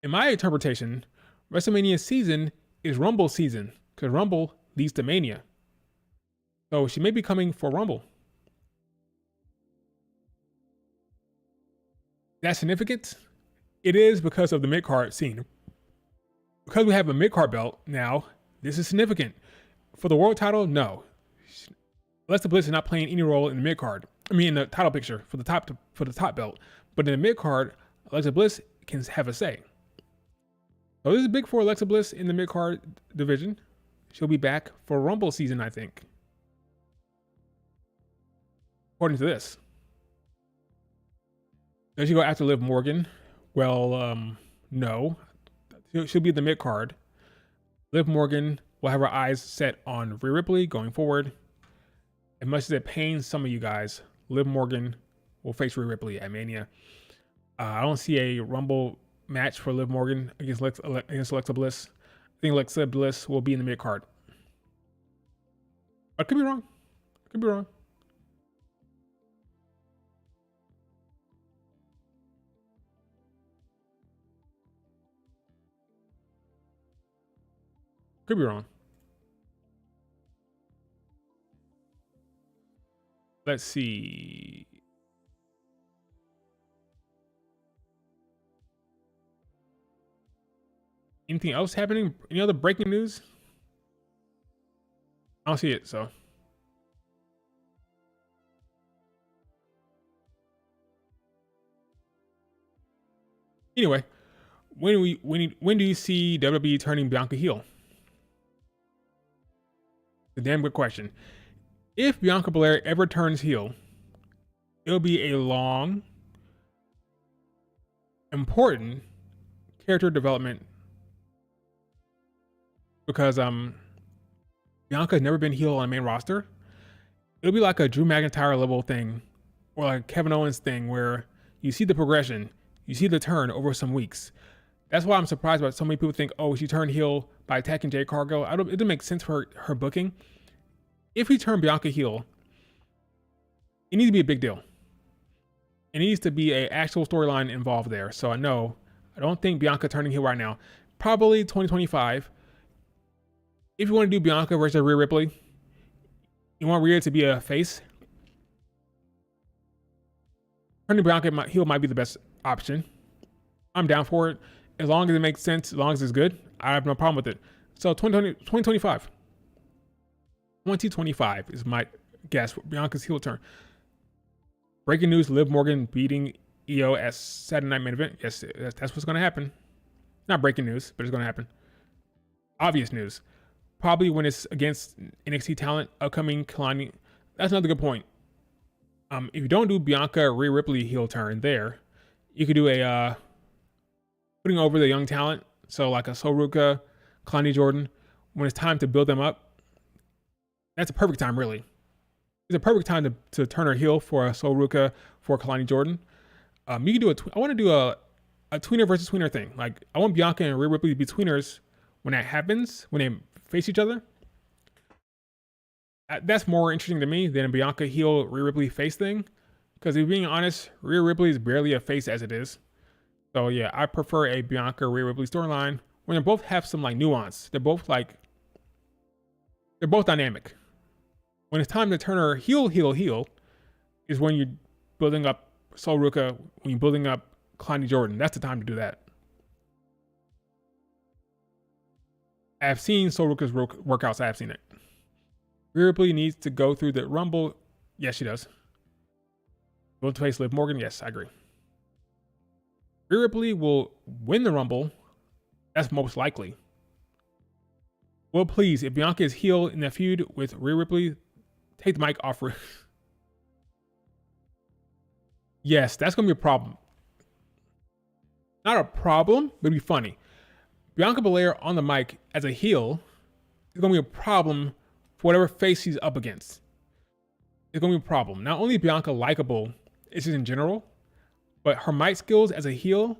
In my interpretation, WrestleMania season is Rumble season because Rumble leads to Mania. So she may be coming for Rumble. That's significant? It is because of the mid-card scene. Because we have a mid-card belt now, this is significant. For the world title, no. Alexa Bliss is not playing any role in the mid-card. I mean, in the title picture for the top belt. But in the mid-card, Alexa Bliss can have a say. So this is big for Alexa Bliss in the mid-card division. she'll be back for Rumble season, I think. According to this. Does she go after Liv Morgan? Well, no. She'll be the mid card. Liv Morgan will have her eyes set on Rhea Ripley going forward. As much as it pains some of you guys, Liv Morgan will face Rhea Ripley at Mania. I don't see a Rumble match for Liv Morgan against Alexa Bliss. I think Alexa Bliss will be in the mid card. I could be wrong. Could be wrong. Could be wrong. Let's see. Anything else happening? Any other breaking news? I don't see it, so. Anyway, when do you see WWE turning Bianca heel? It's a damn good question. If Bianca Belair ever turns heel, it'll be a long, important character development because Bianca has never been heel on the main roster. It'll be like a Drew McIntyre level thing or like Kevin Owens thing where you see the progression, you see the turn over some weeks. That's why I'm surprised about so many people think, oh, she turned heel by attacking Jade Cargill. It doesn't make sense for her booking. If we turn Bianca heel, it needs to be a big deal. It needs to be an actual storyline involved there. So I don't think Bianca turning heel right now. Probably 2025. If you want to do Bianca versus Rhea Ripley, you want Rhea to be a face, turning Bianca heel might be the best option. I'm down for it. As long as it makes sense, as long as it's good, I have no problem with it. So 2025. 2025 is my guess for Bianca's heel turn. Breaking news, Liv Morgan beating Io at Saturday Night Main Event. Yes, that's what's going to happen. Not breaking news, but it's going to happen. Obvious news. Probably when it's against NXT talent, upcoming Kalani. That's another good point. If you don't do Bianca Rhea Ripley heel turn there, you could do a putting over the young talent. So like a Soruka, Kalani Jordan. When it's time to build them up, that's a perfect time, really. It's a perfect time to turn her heel for a Soruka, for Kalani Jordan. You can do I want to do a tweener versus tweener thing. Like I want Bianca and Rhea Ripley to be tweeners when that happens, when they face each other. That's more interesting to me than a Bianca heel Rhea Ripley face thing. Because if being honest, Rhea Ripley is barely a face as it is. So yeah, I prefer a Bianca Rhea Ripley storyline when they both have some like nuance. They're both dynamic. When it's time to turn her heel is when you're building up Soruka, when you're building up Kalani Jordan. That's the time to do that. I've seen Soruka's workouts. I have seen it. Rhea Ripley needs to go through the Rumble. Yes, she does. Will to face Liv Morgan? Yes, I agree. Rhea Ripley will win the Rumble. That's most likely. Well, please, if Bianca is heel in the feud with Rhea Ripley, take the mic off her. Yes, that's going to be a problem. Not a problem, but it'd be funny. Bianca Belair on the mic as a heel is going to be a problem for whatever face she's up against. It's going to be a problem. Not only is Bianca likable, it's just in general, but her mic skills as a heel,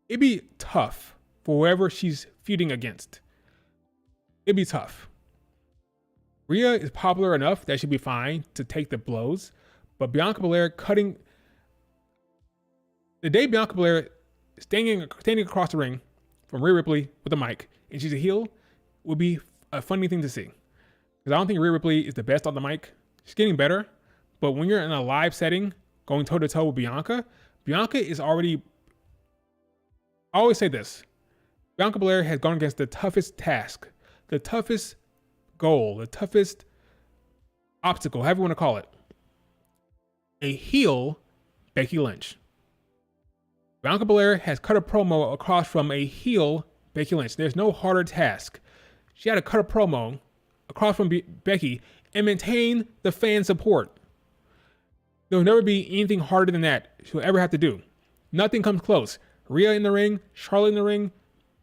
it'd be tough for whoever she's feuding against. It'd be tough. Rhea is popular enough that she'd be fine to take the blows, but Bianca Belair cutting... The day Bianca Belair standing across the ring from Rhea Ripley with a mic and she's a heel would be a funny thing to see. Because I don't think Rhea Ripley is the best on the mic. She's getting better, but when you're in a live setting going toe-to-toe with Bianca is already... I always say this. Bianca Belair has gone against the toughest task, the toughest goal, the toughest obstacle, however you want to call it. A heel Becky Lynch. Bianca Belair has cut a promo across from a heel Becky Lynch. There's no harder task. She had to cut a promo across from Becky and maintain the fan support. There will never be anything harder than that she'll ever have to do. Nothing comes close. Rhea in the ring, Charlotte in the ring,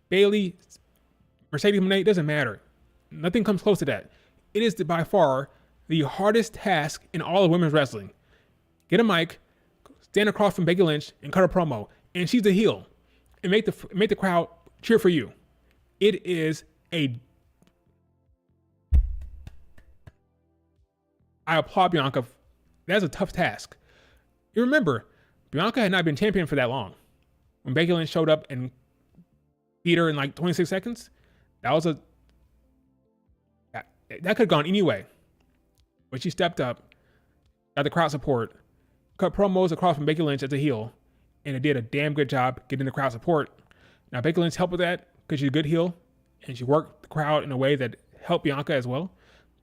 Bayley, Mercedes Moné, doesn't matter. Nothing comes close to that. It is by far the hardest task in all of women's wrestling. Get a mic, stand across from Becky Lynch, and cut a promo. And she's a heel. And make the crowd cheer for you. It is I applaud Bianca. That's a tough task. You remember, Bianca had not been champion for that long. When Becky Lynch showed up and beat her in like 26 seconds, that could have gone any way. But she stepped up, got the crowd support, cut promos across from Becky Lynch as a heel, and it did a damn good job getting the crowd support. Now, Becky Lynch helped with that because she's a good heel, and she worked the crowd in a way that helped Bianca as well.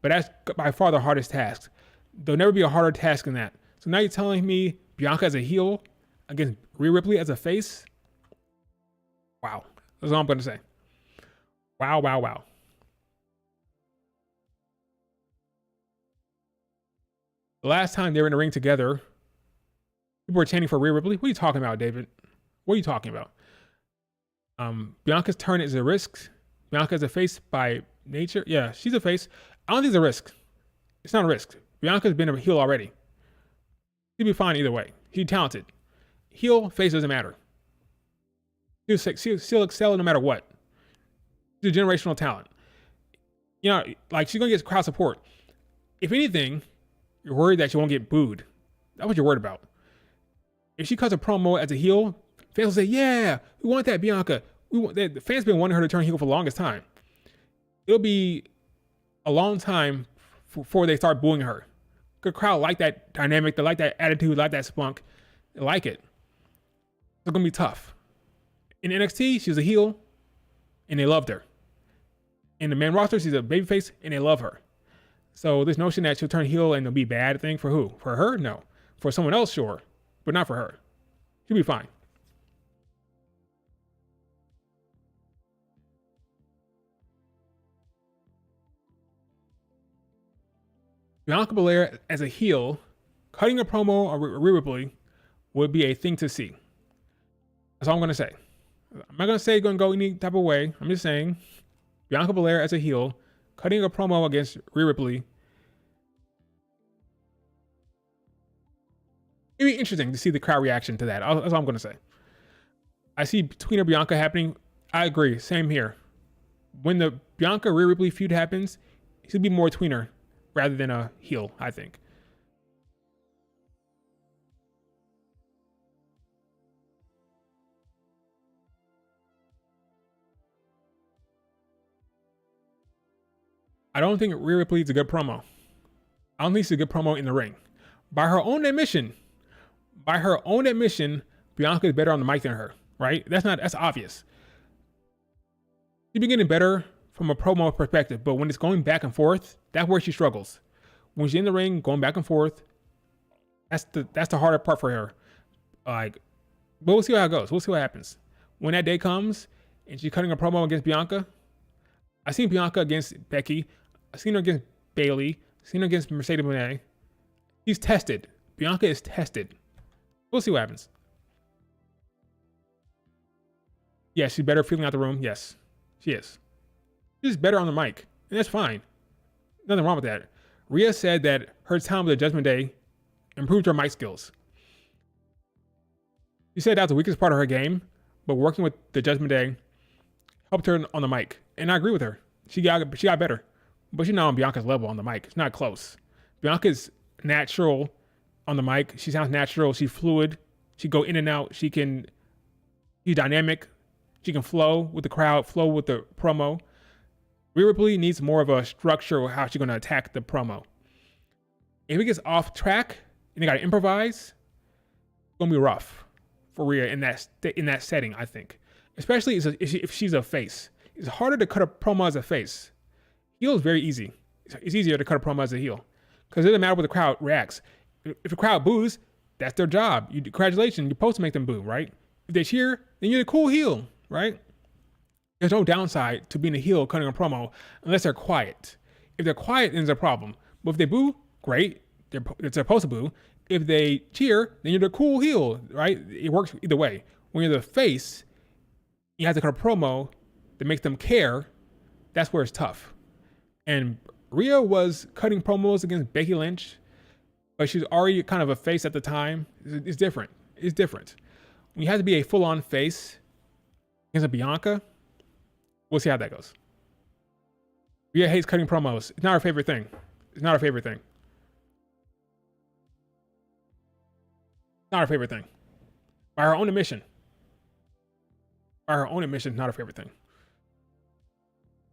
But that's by far the hardest task. There'll never be a harder task than that. So now you're telling me Bianca as a heel against Rhea Ripley as a face? Wow. That's all I'm going to say. Wow, wow, wow. The last time they were in the ring together, people were chanting for Rhea Ripley. What are you talking about, David? What are you talking about? Bianca's turn is a risk. Bianca's a face by nature. Yeah, she's a face. I don't think it's a risk. It's not a risk. Bianca's been a heel already. She'll be fine either way. She's talented. Heel, face doesn't matter. She'll excel no matter what. She's a generational talent. You know, like she's going to get crowd support. If anything, you're worried that she won't get booed. That's what you're worried about. If she cuts a promo as a heel, fans will say, yeah, we want that Bianca. The fans have been wanting her to turn heel for the longest time. It'll be a long time before they start booing her. The crowd like that dynamic, they like that attitude, like that spunk. They like it. It's going to be tough. In NXT, she's a heel, and they loved her. In the main roster, she's a babyface, and they love her. So this notion that she'll turn heel and it'll be a bad thing for who? For her? No. For someone else, sure. But not for her. She'll be fine. Bianca Belair as a heel, cutting a promo on Rhea Ripley would be a thing to see. That's all I'm going to say. I'm not going to say it's going to go any type of way. I'm just saying Bianca Belair as a heel, cutting a promo against Rhea Ripley. It'd be interesting to see the crowd reaction to that. That's all I'm going to say. I see Tweener Bianca happening. I agree. Same here. When the Bianca Rhea Ripley feud happens, it should be more tweener rather than a heel, I think. I don't think Rhea Ripley is a good promo. I don't think she's a good promo in the ring. By her own admission, Bianca is better on the mic than her, right? That's obvious. She's been getting better from a promo perspective, but when it's going back and forth, that's where she struggles. When she's in the ring, going back and forth, that's the harder part for her. But we'll see how it goes. We'll see what happens. When that day comes and she's cutting a promo against Bianca, I've seen Bianca against Becky. I've seen her against Bayley. I've seen her against Mercedes Moné. She's tested. Bianca is tested. We'll see what happens. Yeah, she's better feeling out the room. Yes, she is. She's better on the mic, and that's fine. Nothing wrong with that. Rhea said that her time with the Judgment Day improved her mic skills. She said that was the weakest part of her game, but working with the Judgment Day helped her on the mic, and I agree with her. She got better, but she's not on Bianca's level on the mic. It's not close. Bianca's natural on the mic. She sounds natural. She's fluid. She go in and out. She's dynamic. She can flow with the crowd, flow with the promo. Rhea Ripley needs more of a structure of how she's going to attack the promo. If it gets off track and they got to improvise, it's going to be rough for Rhea in that setting, I think. Especially if she's a face. It's harder to cut a promo as a face. Heel is very easy. It's easier to cut a promo as a heel because it doesn't matter what the crowd reacts. If the crowd boos, that's their job. Congratulations, you're supposed to make them boo, right? If they cheer, then you're the cool heel, right? There's no downside to being a heel cutting a promo unless they're quiet. If they're quiet, then there's a problem. But if they boo, great. They're supposed to boo. If they cheer, then you're the cool heel, right? It works either way. When you're the face, you have to cut a promo that makes them care. That's where it's tough. And Rhea was cutting promos against Becky Lynch, but she's already kind of a face at the time. It's different. It's different. When you have to be a full-on face against a Bianca, we'll see how that goes. Rhea hates cutting promos. It's not her favorite thing. It's not her favorite thing. Not her favorite thing. By her own admission. By her own admission, not her favorite thing.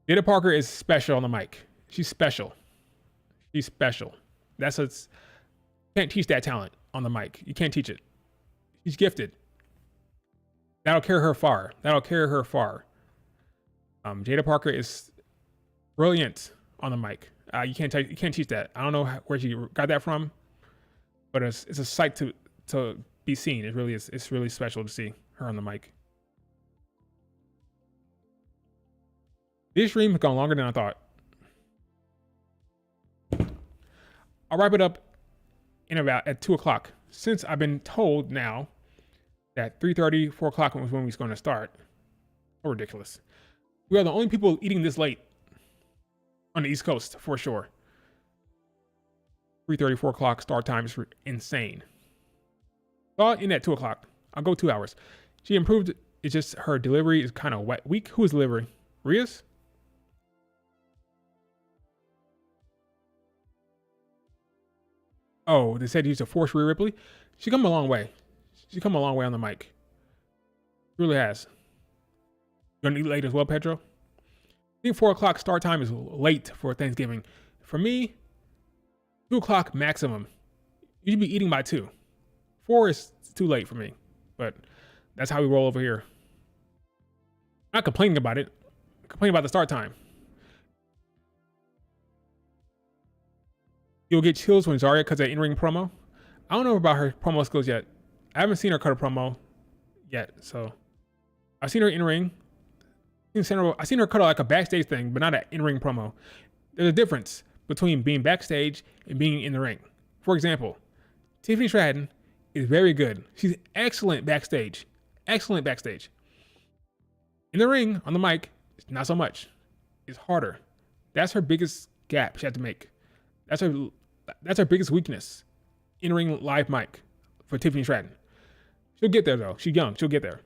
Jada Parker is special on the mic. She's special. She's special. That's what's... Can't teach that talent on the mic. You can't teach it. She's gifted. That'll carry her far. That'll carry her far. Jada Parker is brilliant on the mic. You can't teach that. I don't know where she got that from, but it's a sight to be seen. It really is. It's really special to see her on the mic. This stream has gone longer than I thought. I'll wrap it up in about at 2 o'clock. Since I've been told now that 3:30, 4 o'clock was when we was going to start. So ridiculous. We are the only people eating this late on the East Coast, for sure. 3:30, 4 o'clock start time is insane. Saw it in at 2 o'clock. I'll go 2 hours. She improved. It's just her delivery is kind of weak. Who is delivering? Rhea's? Oh, they said he used to force Rhea Ripley. She come a long way. She come a long way on the mic. She really has. You gonna eat late as well, Pedro? I think 4 o'clock start time is late for Thanksgiving. For me, 2 o'clock maximum. You should be eating by 2. 4 is too late for me, but that's how we roll over here. I'm not complaining about it. I'm complaining about the start time. You'll get chills when Zarya cuts an in-ring promo. I don't know about her promo skills yet. I haven't seen her cut a promo yet, so I've seen her in-ring. I've seen her cut like a backstage thing, but not an in-ring promo. There's a difference between being backstage and being in the ring. For example, Tiffany Stratton is very good. She's excellent backstage. Excellent backstage. In the ring, on the mic, not so much. It's harder. That's her biggest gap she had to make. That's her biggest weakness. In-ring live mic for Tiffany Stratton. She'll get there though. She's young. She'll get there.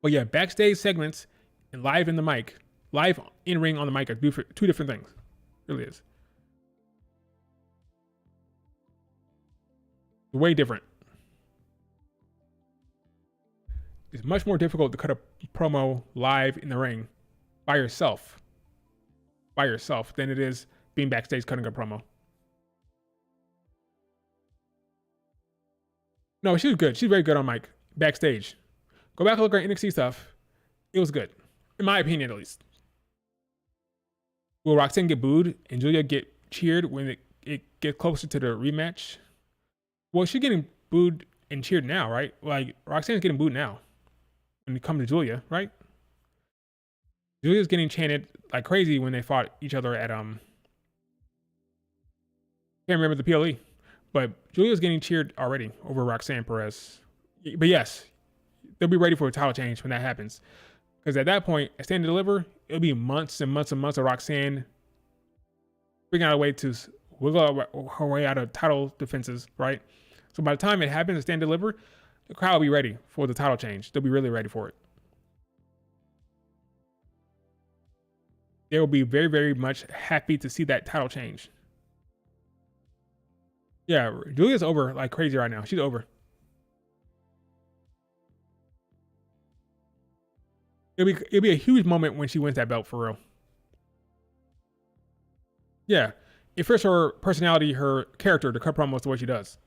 But yeah, backstage segments and live in the mic, live in-ring on the mic are two different things. It really is. Way different. It's much more difficult to cut a promo live in the ring by yourself than it is being backstage cutting a promo. No, she was good. She's very good on mic. Backstage. Go back and look at her NXT stuff. It was good. In my opinion, at least. Will Roxanne get booed and Julia get cheered when it gets closer to the rematch? Well, she's getting booed and cheered now, right? Like, Roxanne's getting booed now when it comes to Julia, right? Julia's getting chanted like crazy when they fought each other at, can't remember the PLE. But Julia's getting cheered already over Roxanne Perez. But yes, they'll be ready for a title change when that happens. Because at that point, at Stand and Deliver, it'll be months and months and months of Roxanne figuring out a way to wiggle her way out of title defenses, right? So by the time it happens at Stand and Deliver, the crowd will be ready for the title change. They'll be really ready for it. They will be very, very much happy to see that title change. Yeah, Julia's over like crazy right now. She's over. It'll be a huge moment when she wins that belt for real. Yeah, it fits her personality, her character to cut promos the way she does.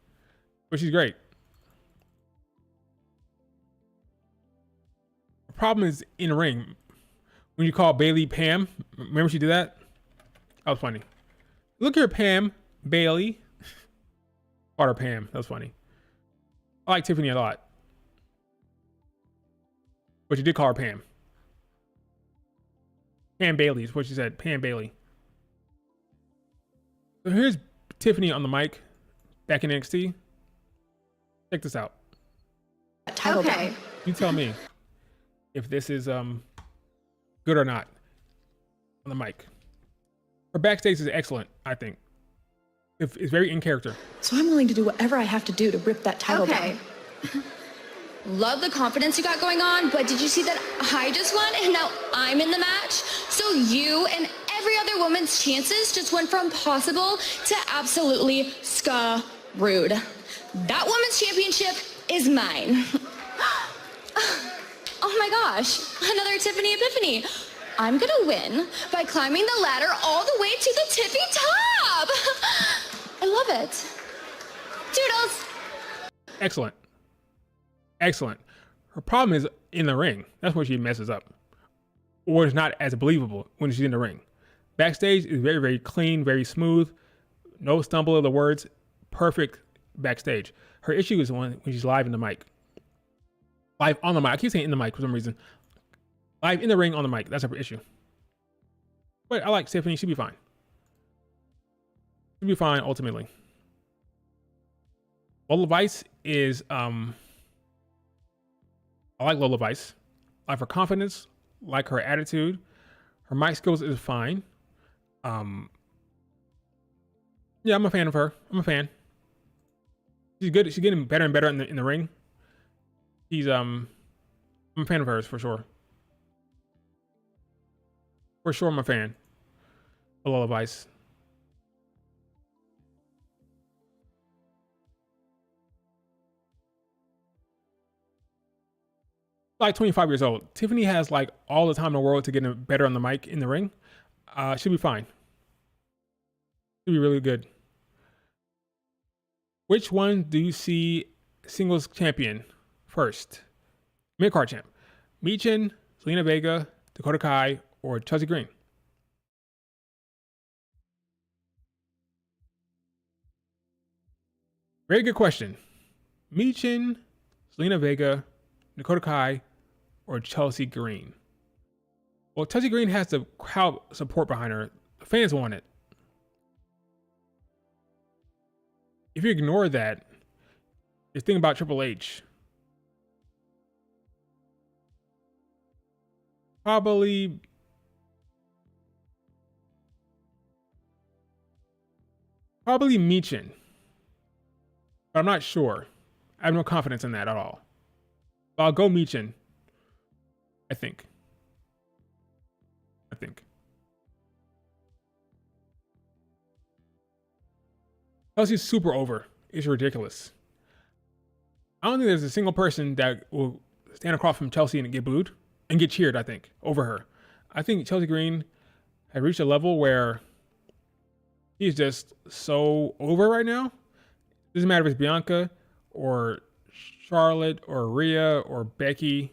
But she's great. The problem is in the ring. When you call Bailey Pam, remember she did that? That was funny. Look here, Pam, Bailey. Called her Pam. That was funny. I like Tiffany a lot. But you did call her Pam. Pam Bailey is what she said. Pam Bailey. So here's Tiffany on the mic, back in NXT. Check this out. Okay. You tell me if this is good or not on the mic. Her backstage is excellent, I think. It's very in character. So I'm willing to do whatever I have to do to rip that title down. Love the confidence you got going on, but did you see that I just won and now I'm in the match? So you and every other woman's chances just went from possible to absolutely screwed. That woman's championship is mine. Oh my gosh, another Tiffany Epiphany. I'm gonna win by climbing the ladder all the way to the tippy top. I love it. Toodles. Excellent. Excellent. Her problem is in the ring. That's where she messes up. Or it's not as believable when she's in the ring. Backstage is very, very clean, very smooth. No stumble of the words. Perfect backstage. Her issue is when she's live in the mic. Live on the mic. I keep saying in the mic for some reason. Live in the ring on the mic. That's her issue. But I like Tiffany. She'll be fine. She'll be fine ultimately. Lola Vice is I like Lola Vice. I like her confidence, like her attitude. Her mic skills is fine. Yeah, I'm a fan of her. I'm a fan. She's good. She's getting better and better in the ring. I'm a fan of hers for sure. For sure, I'm a fan of Lola Vice. Like 25 years old. Tiffany has like all the time in the world to get better on the mic in the ring. She'll be fine. She'll be really good. Which one do you see singles champion first? Mid-card champ. Michin, Zelina Vega, Dakota Kai, or Chelsea Green? Very good question. Michin, Zelina Vega, Dakota Kai, or Chelsea Green? Well, Chelsea Green has the crowd support behind her. The fans want it. If you ignore that, just think about Triple H. Probably Michin. But I'm not sure. I have no confidence in that at all. But I'll go Michin. I think. Chelsea's super over. It's ridiculous. I don't think there's a single person that will stand across from Chelsea and get booed and get cheered, I think, over her. I think Chelsea Green has reached a level where she's just so over right now. It doesn't matter if it's Bianca or Charlotte or Rhea or Becky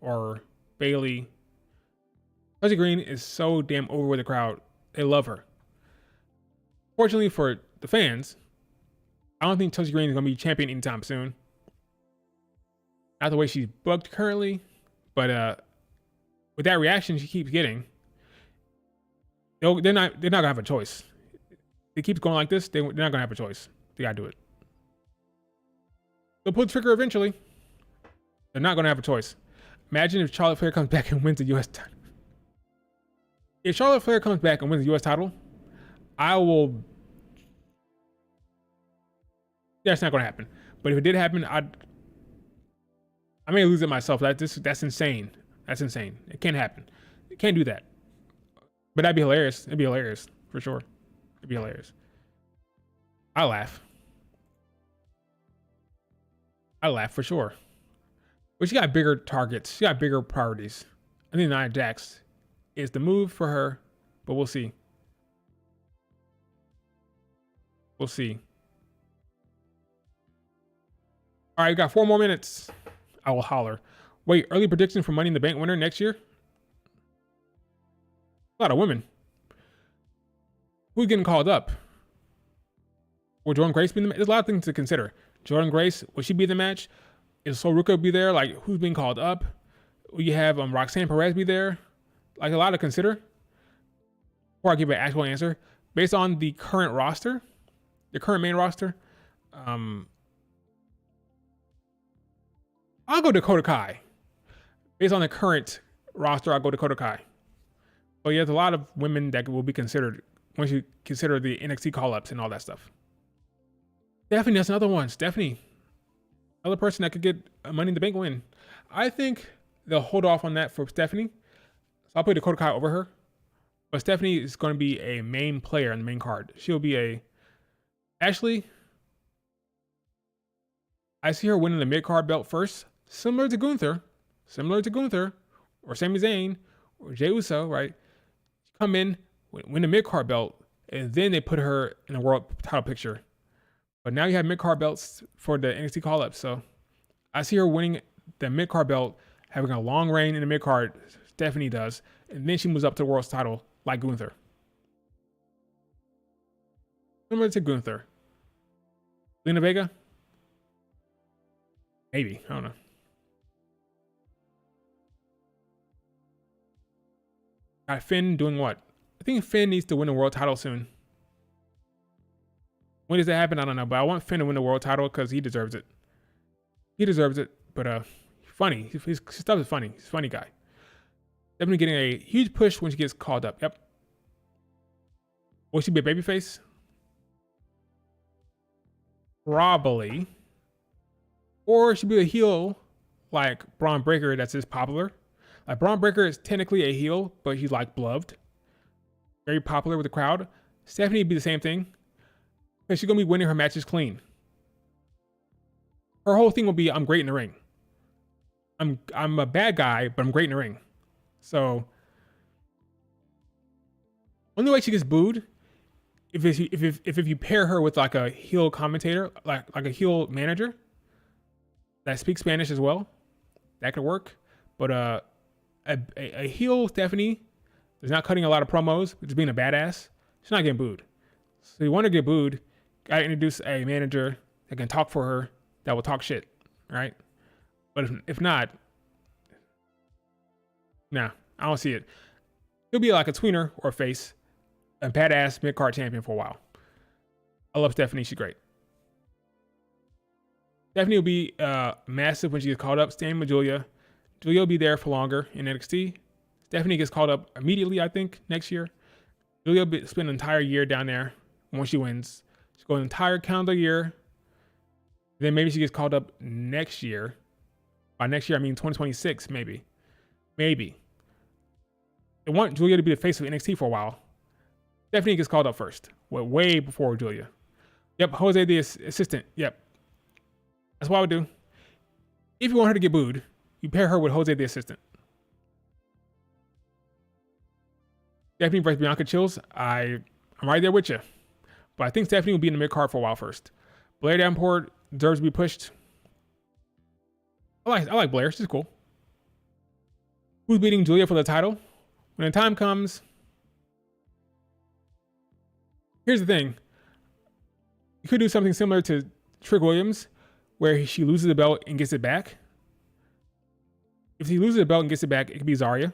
or Bailey. Chelsea Green is so damn over with the crowd. They love her. Fortunately for the fans, I don't think Chelsea Green is going to be champion anytime soon. Not the way she's booked currently, but with that reaction she keeps getting, they're not going to have a choice. If it keeps going like this, they're not going to have a choice. They got to do it. They'll pull the trigger eventually. They're not going to have a choice. Imagine if Charlotte Flair comes back and wins the U.S. title. If Charlotte Flair comes back and wins the U.S. title, I will... That's not going to happen. But if it did happen, I may lose it myself. That's insane. That's insane. It can't happen. It can't do that. But that'd be hilarious. It'd be hilarious, for sure. It'd be hilarious. I laugh for sure. But she got bigger targets. She got bigger priorities. I think Nia Jax is the move for her, but we'll see. We'll see. All right, we got 4 more minutes. I will holler. Wait, early prediction for Money in the Bank winner next year? A lot of women. Who's getting called up? Will Jordan Grace be in the match? There's a lot of things to consider. Jordan Grace, will she be in the match? Is Sol Ruka be there? Like, who's being called up? Will you have Roxanne Perez be there? Like, a lot to consider. before I give an actual answer, based on the current roster, the current main roster, I'll go Dakota Kai. Based on the current roster, I'll go Dakota Kai. But yeah, there's a lot of women that will be considered once you consider the NXT call-ups and all that stuff. Stephanie, that's another one. Stephanie, another person that could get a Money in the Bank win. I think they'll hold off on that for Stephanie. So I'll put Dakota Kai over her. But Stephanie is going to be a main player on the main card. She'll be actually, I see her winning the mid-card belt first, similar to Gunther, or Sami Zayn, or Jey Uso, right? Come in, win the mid-card belt, and then they put her in the world title picture. But now you have mid-card belts for the NXT call-up, so I see her winning the mid-card belt, having a long reign in the mid-card, Stephanie does, and then she moves up to the world's title like Gunther. Similar to Gunther. Lena Vega? Maybe, I don't know. Got Finn doing what? I think Finn needs to win the world title soon. When does that happen? I don't know, but I want Finn to win the world title because he deserves it. He deserves it, but funny. His stuff is funny. He's a funny guy. Definitely getting a huge push when she gets called up. Yep. Will she be a babyface? Probably. Or she be a heel like Braun Breaker that's just popular. Like Braun Breaker is technically a heel, but he's like beloved. Very popular with the crowd. Stephanie would be the same thing. Because she's going to be winning her matches clean. Her whole thing will be, I'm great in the ring. I'm a bad guy, but I'm great in the ring. So, only way she gets booed, if you pair her with like a heel commentator, like a heel manager that speaks Spanish as well, that could work. But a heel Stephanie is not cutting a lot of promos, just being a badass. She's not getting booed. So you want to get booed, gotta introduce a manager that can talk for her, that will talk shit, right? But if not, nah, I don't see it. He'll be like a tweener or a face, a badass mid-card champion for a while. I love Stephanie, she's great. Stephanie will be massive when she gets called up. Same with Julia. Julia will be there for longer in NXT. Stephanie gets called up immediately, I think, next year. Julia will spend an entire year down there once she wins. She'll go an entire calendar year. Then maybe she gets called up next year. By next year, I mean 2026, maybe. Maybe. They want Julia to be the face of NXT for a while. Stephanie gets called up first. Well, way before Julia. Yep, Jose the assistant. Yep. That's what I would do. If you want her to get booed, you pair her with Jose the assistant. Stephanie versus Bianca Chills. I'm right there with you. But I think Stephanie will be in the mid-card for a while first. Blair Davenport deserves to be pushed. I like Blair. She's cool. Who's beating Julia for the title? When the time comes, here's the thing. You could do something similar to Trick Williams, where she loses the belt and gets it back. If she loses the belt and gets it back, it could be Zarya.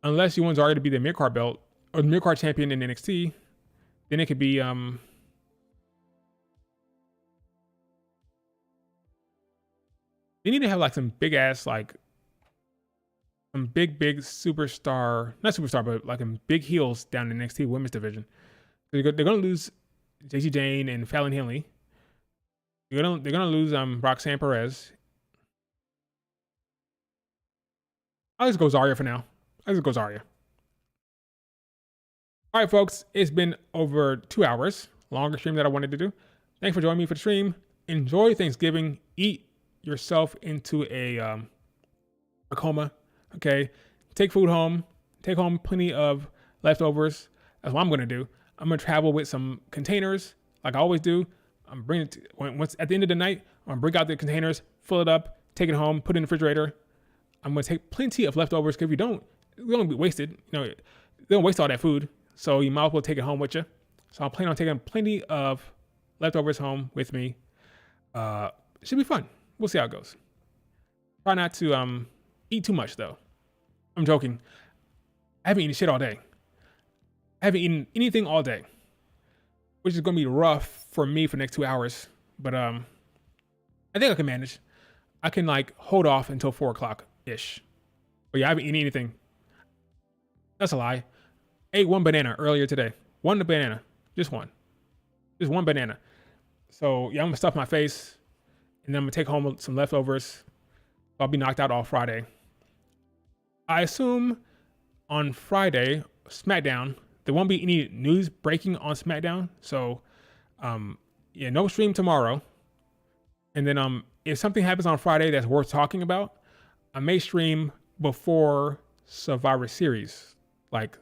Unless you want Zarya to be the mid-card belt or the mid-card champion in NXT, then it could be they need to have like some big ass, like some big superstar, not superstar, but like big heels down in the NXT women's division. They're gonna lose JC Jane and Fallon Henley. They're gonna lose Roxanne Perez. I'll just go Zarya for now. All right, folks, it's been over 2 hours. Longest stream that I wanted to do. Thanks for joining me for the stream. Enjoy Thanksgiving. Eat yourself into a coma. Okay, take food home. Take home plenty of leftovers. That's what I'm gonna do. I'm gonna travel with some containers, like I always do. I'm bringing it once at the end of the night. I'm gonna bring out the containers, fill it up, take it home, put it in the refrigerator. I'm gonna take plenty of leftovers because if you don't, it's gonna be wasted. You know, they don't waste all that food, so you might as well take it home with you. So I plan on taking plenty of leftovers home with me. should be fun. We'll see how it goes. Try not to eat too much though. I'm joking. I haven't eaten shit all day. I haven't eaten anything all day, which is gonna be rough for me for the next 2 hours. But I think I can manage. I can like hold off until 4 o'clock ish. But yeah, I haven't eaten anything. That's a lie. Ate one banana earlier today. One banana, just one banana. So yeah, I'm gonna stuff my face, and then I'm gonna take home some leftovers. I'll be knocked out all Friday. I assume on Friday, SmackDown, there won't be any news breaking on SmackDown. So yeah, no stream tomorrow. And then if something happens on Friday that's worth talking about, I may stream before Survivor Series. Like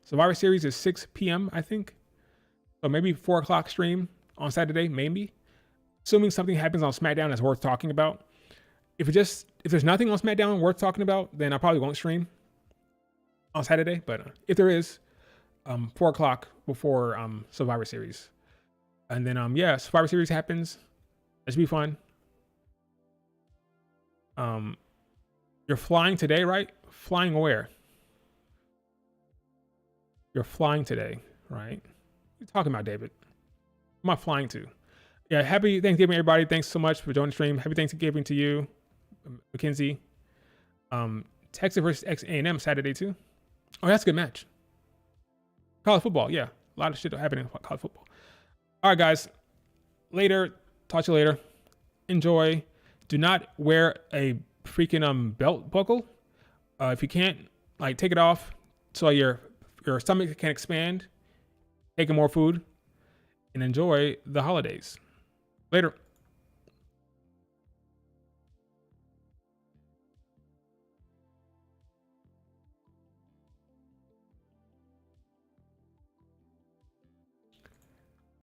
Survivor Series is 6 p.m. I think. So maybe 4 o'clock stream on Saturday, maybe. Assuming something happens on SmackDown that's worth talking about. If there's nothing on SmackDown worth talking about, then I probably won't stream on Saturday. But if there is, 4 o'clock before Survivor Series. And then yeah, Survivor Series happens. That should be fun. You're flying today, right? Flying where? You're flying today, right? What are you talking about, David? Where am I flying to? Yeah, happy Thanksgiving, everybody. Thanks so much for joining the stream. Happy Thanksgiving to you, Mackenzie. Texas versus A&M Saturday too. Oh, that's a good match. College football, yeah. A lot of shit happening in college football. All right, guys. Later. Talk to you later. Enjoy. Do not wear a freaking belt buckle. If you can't, like, take it off so your stomach can expand. Take in more food and enjoy the holidays. Later.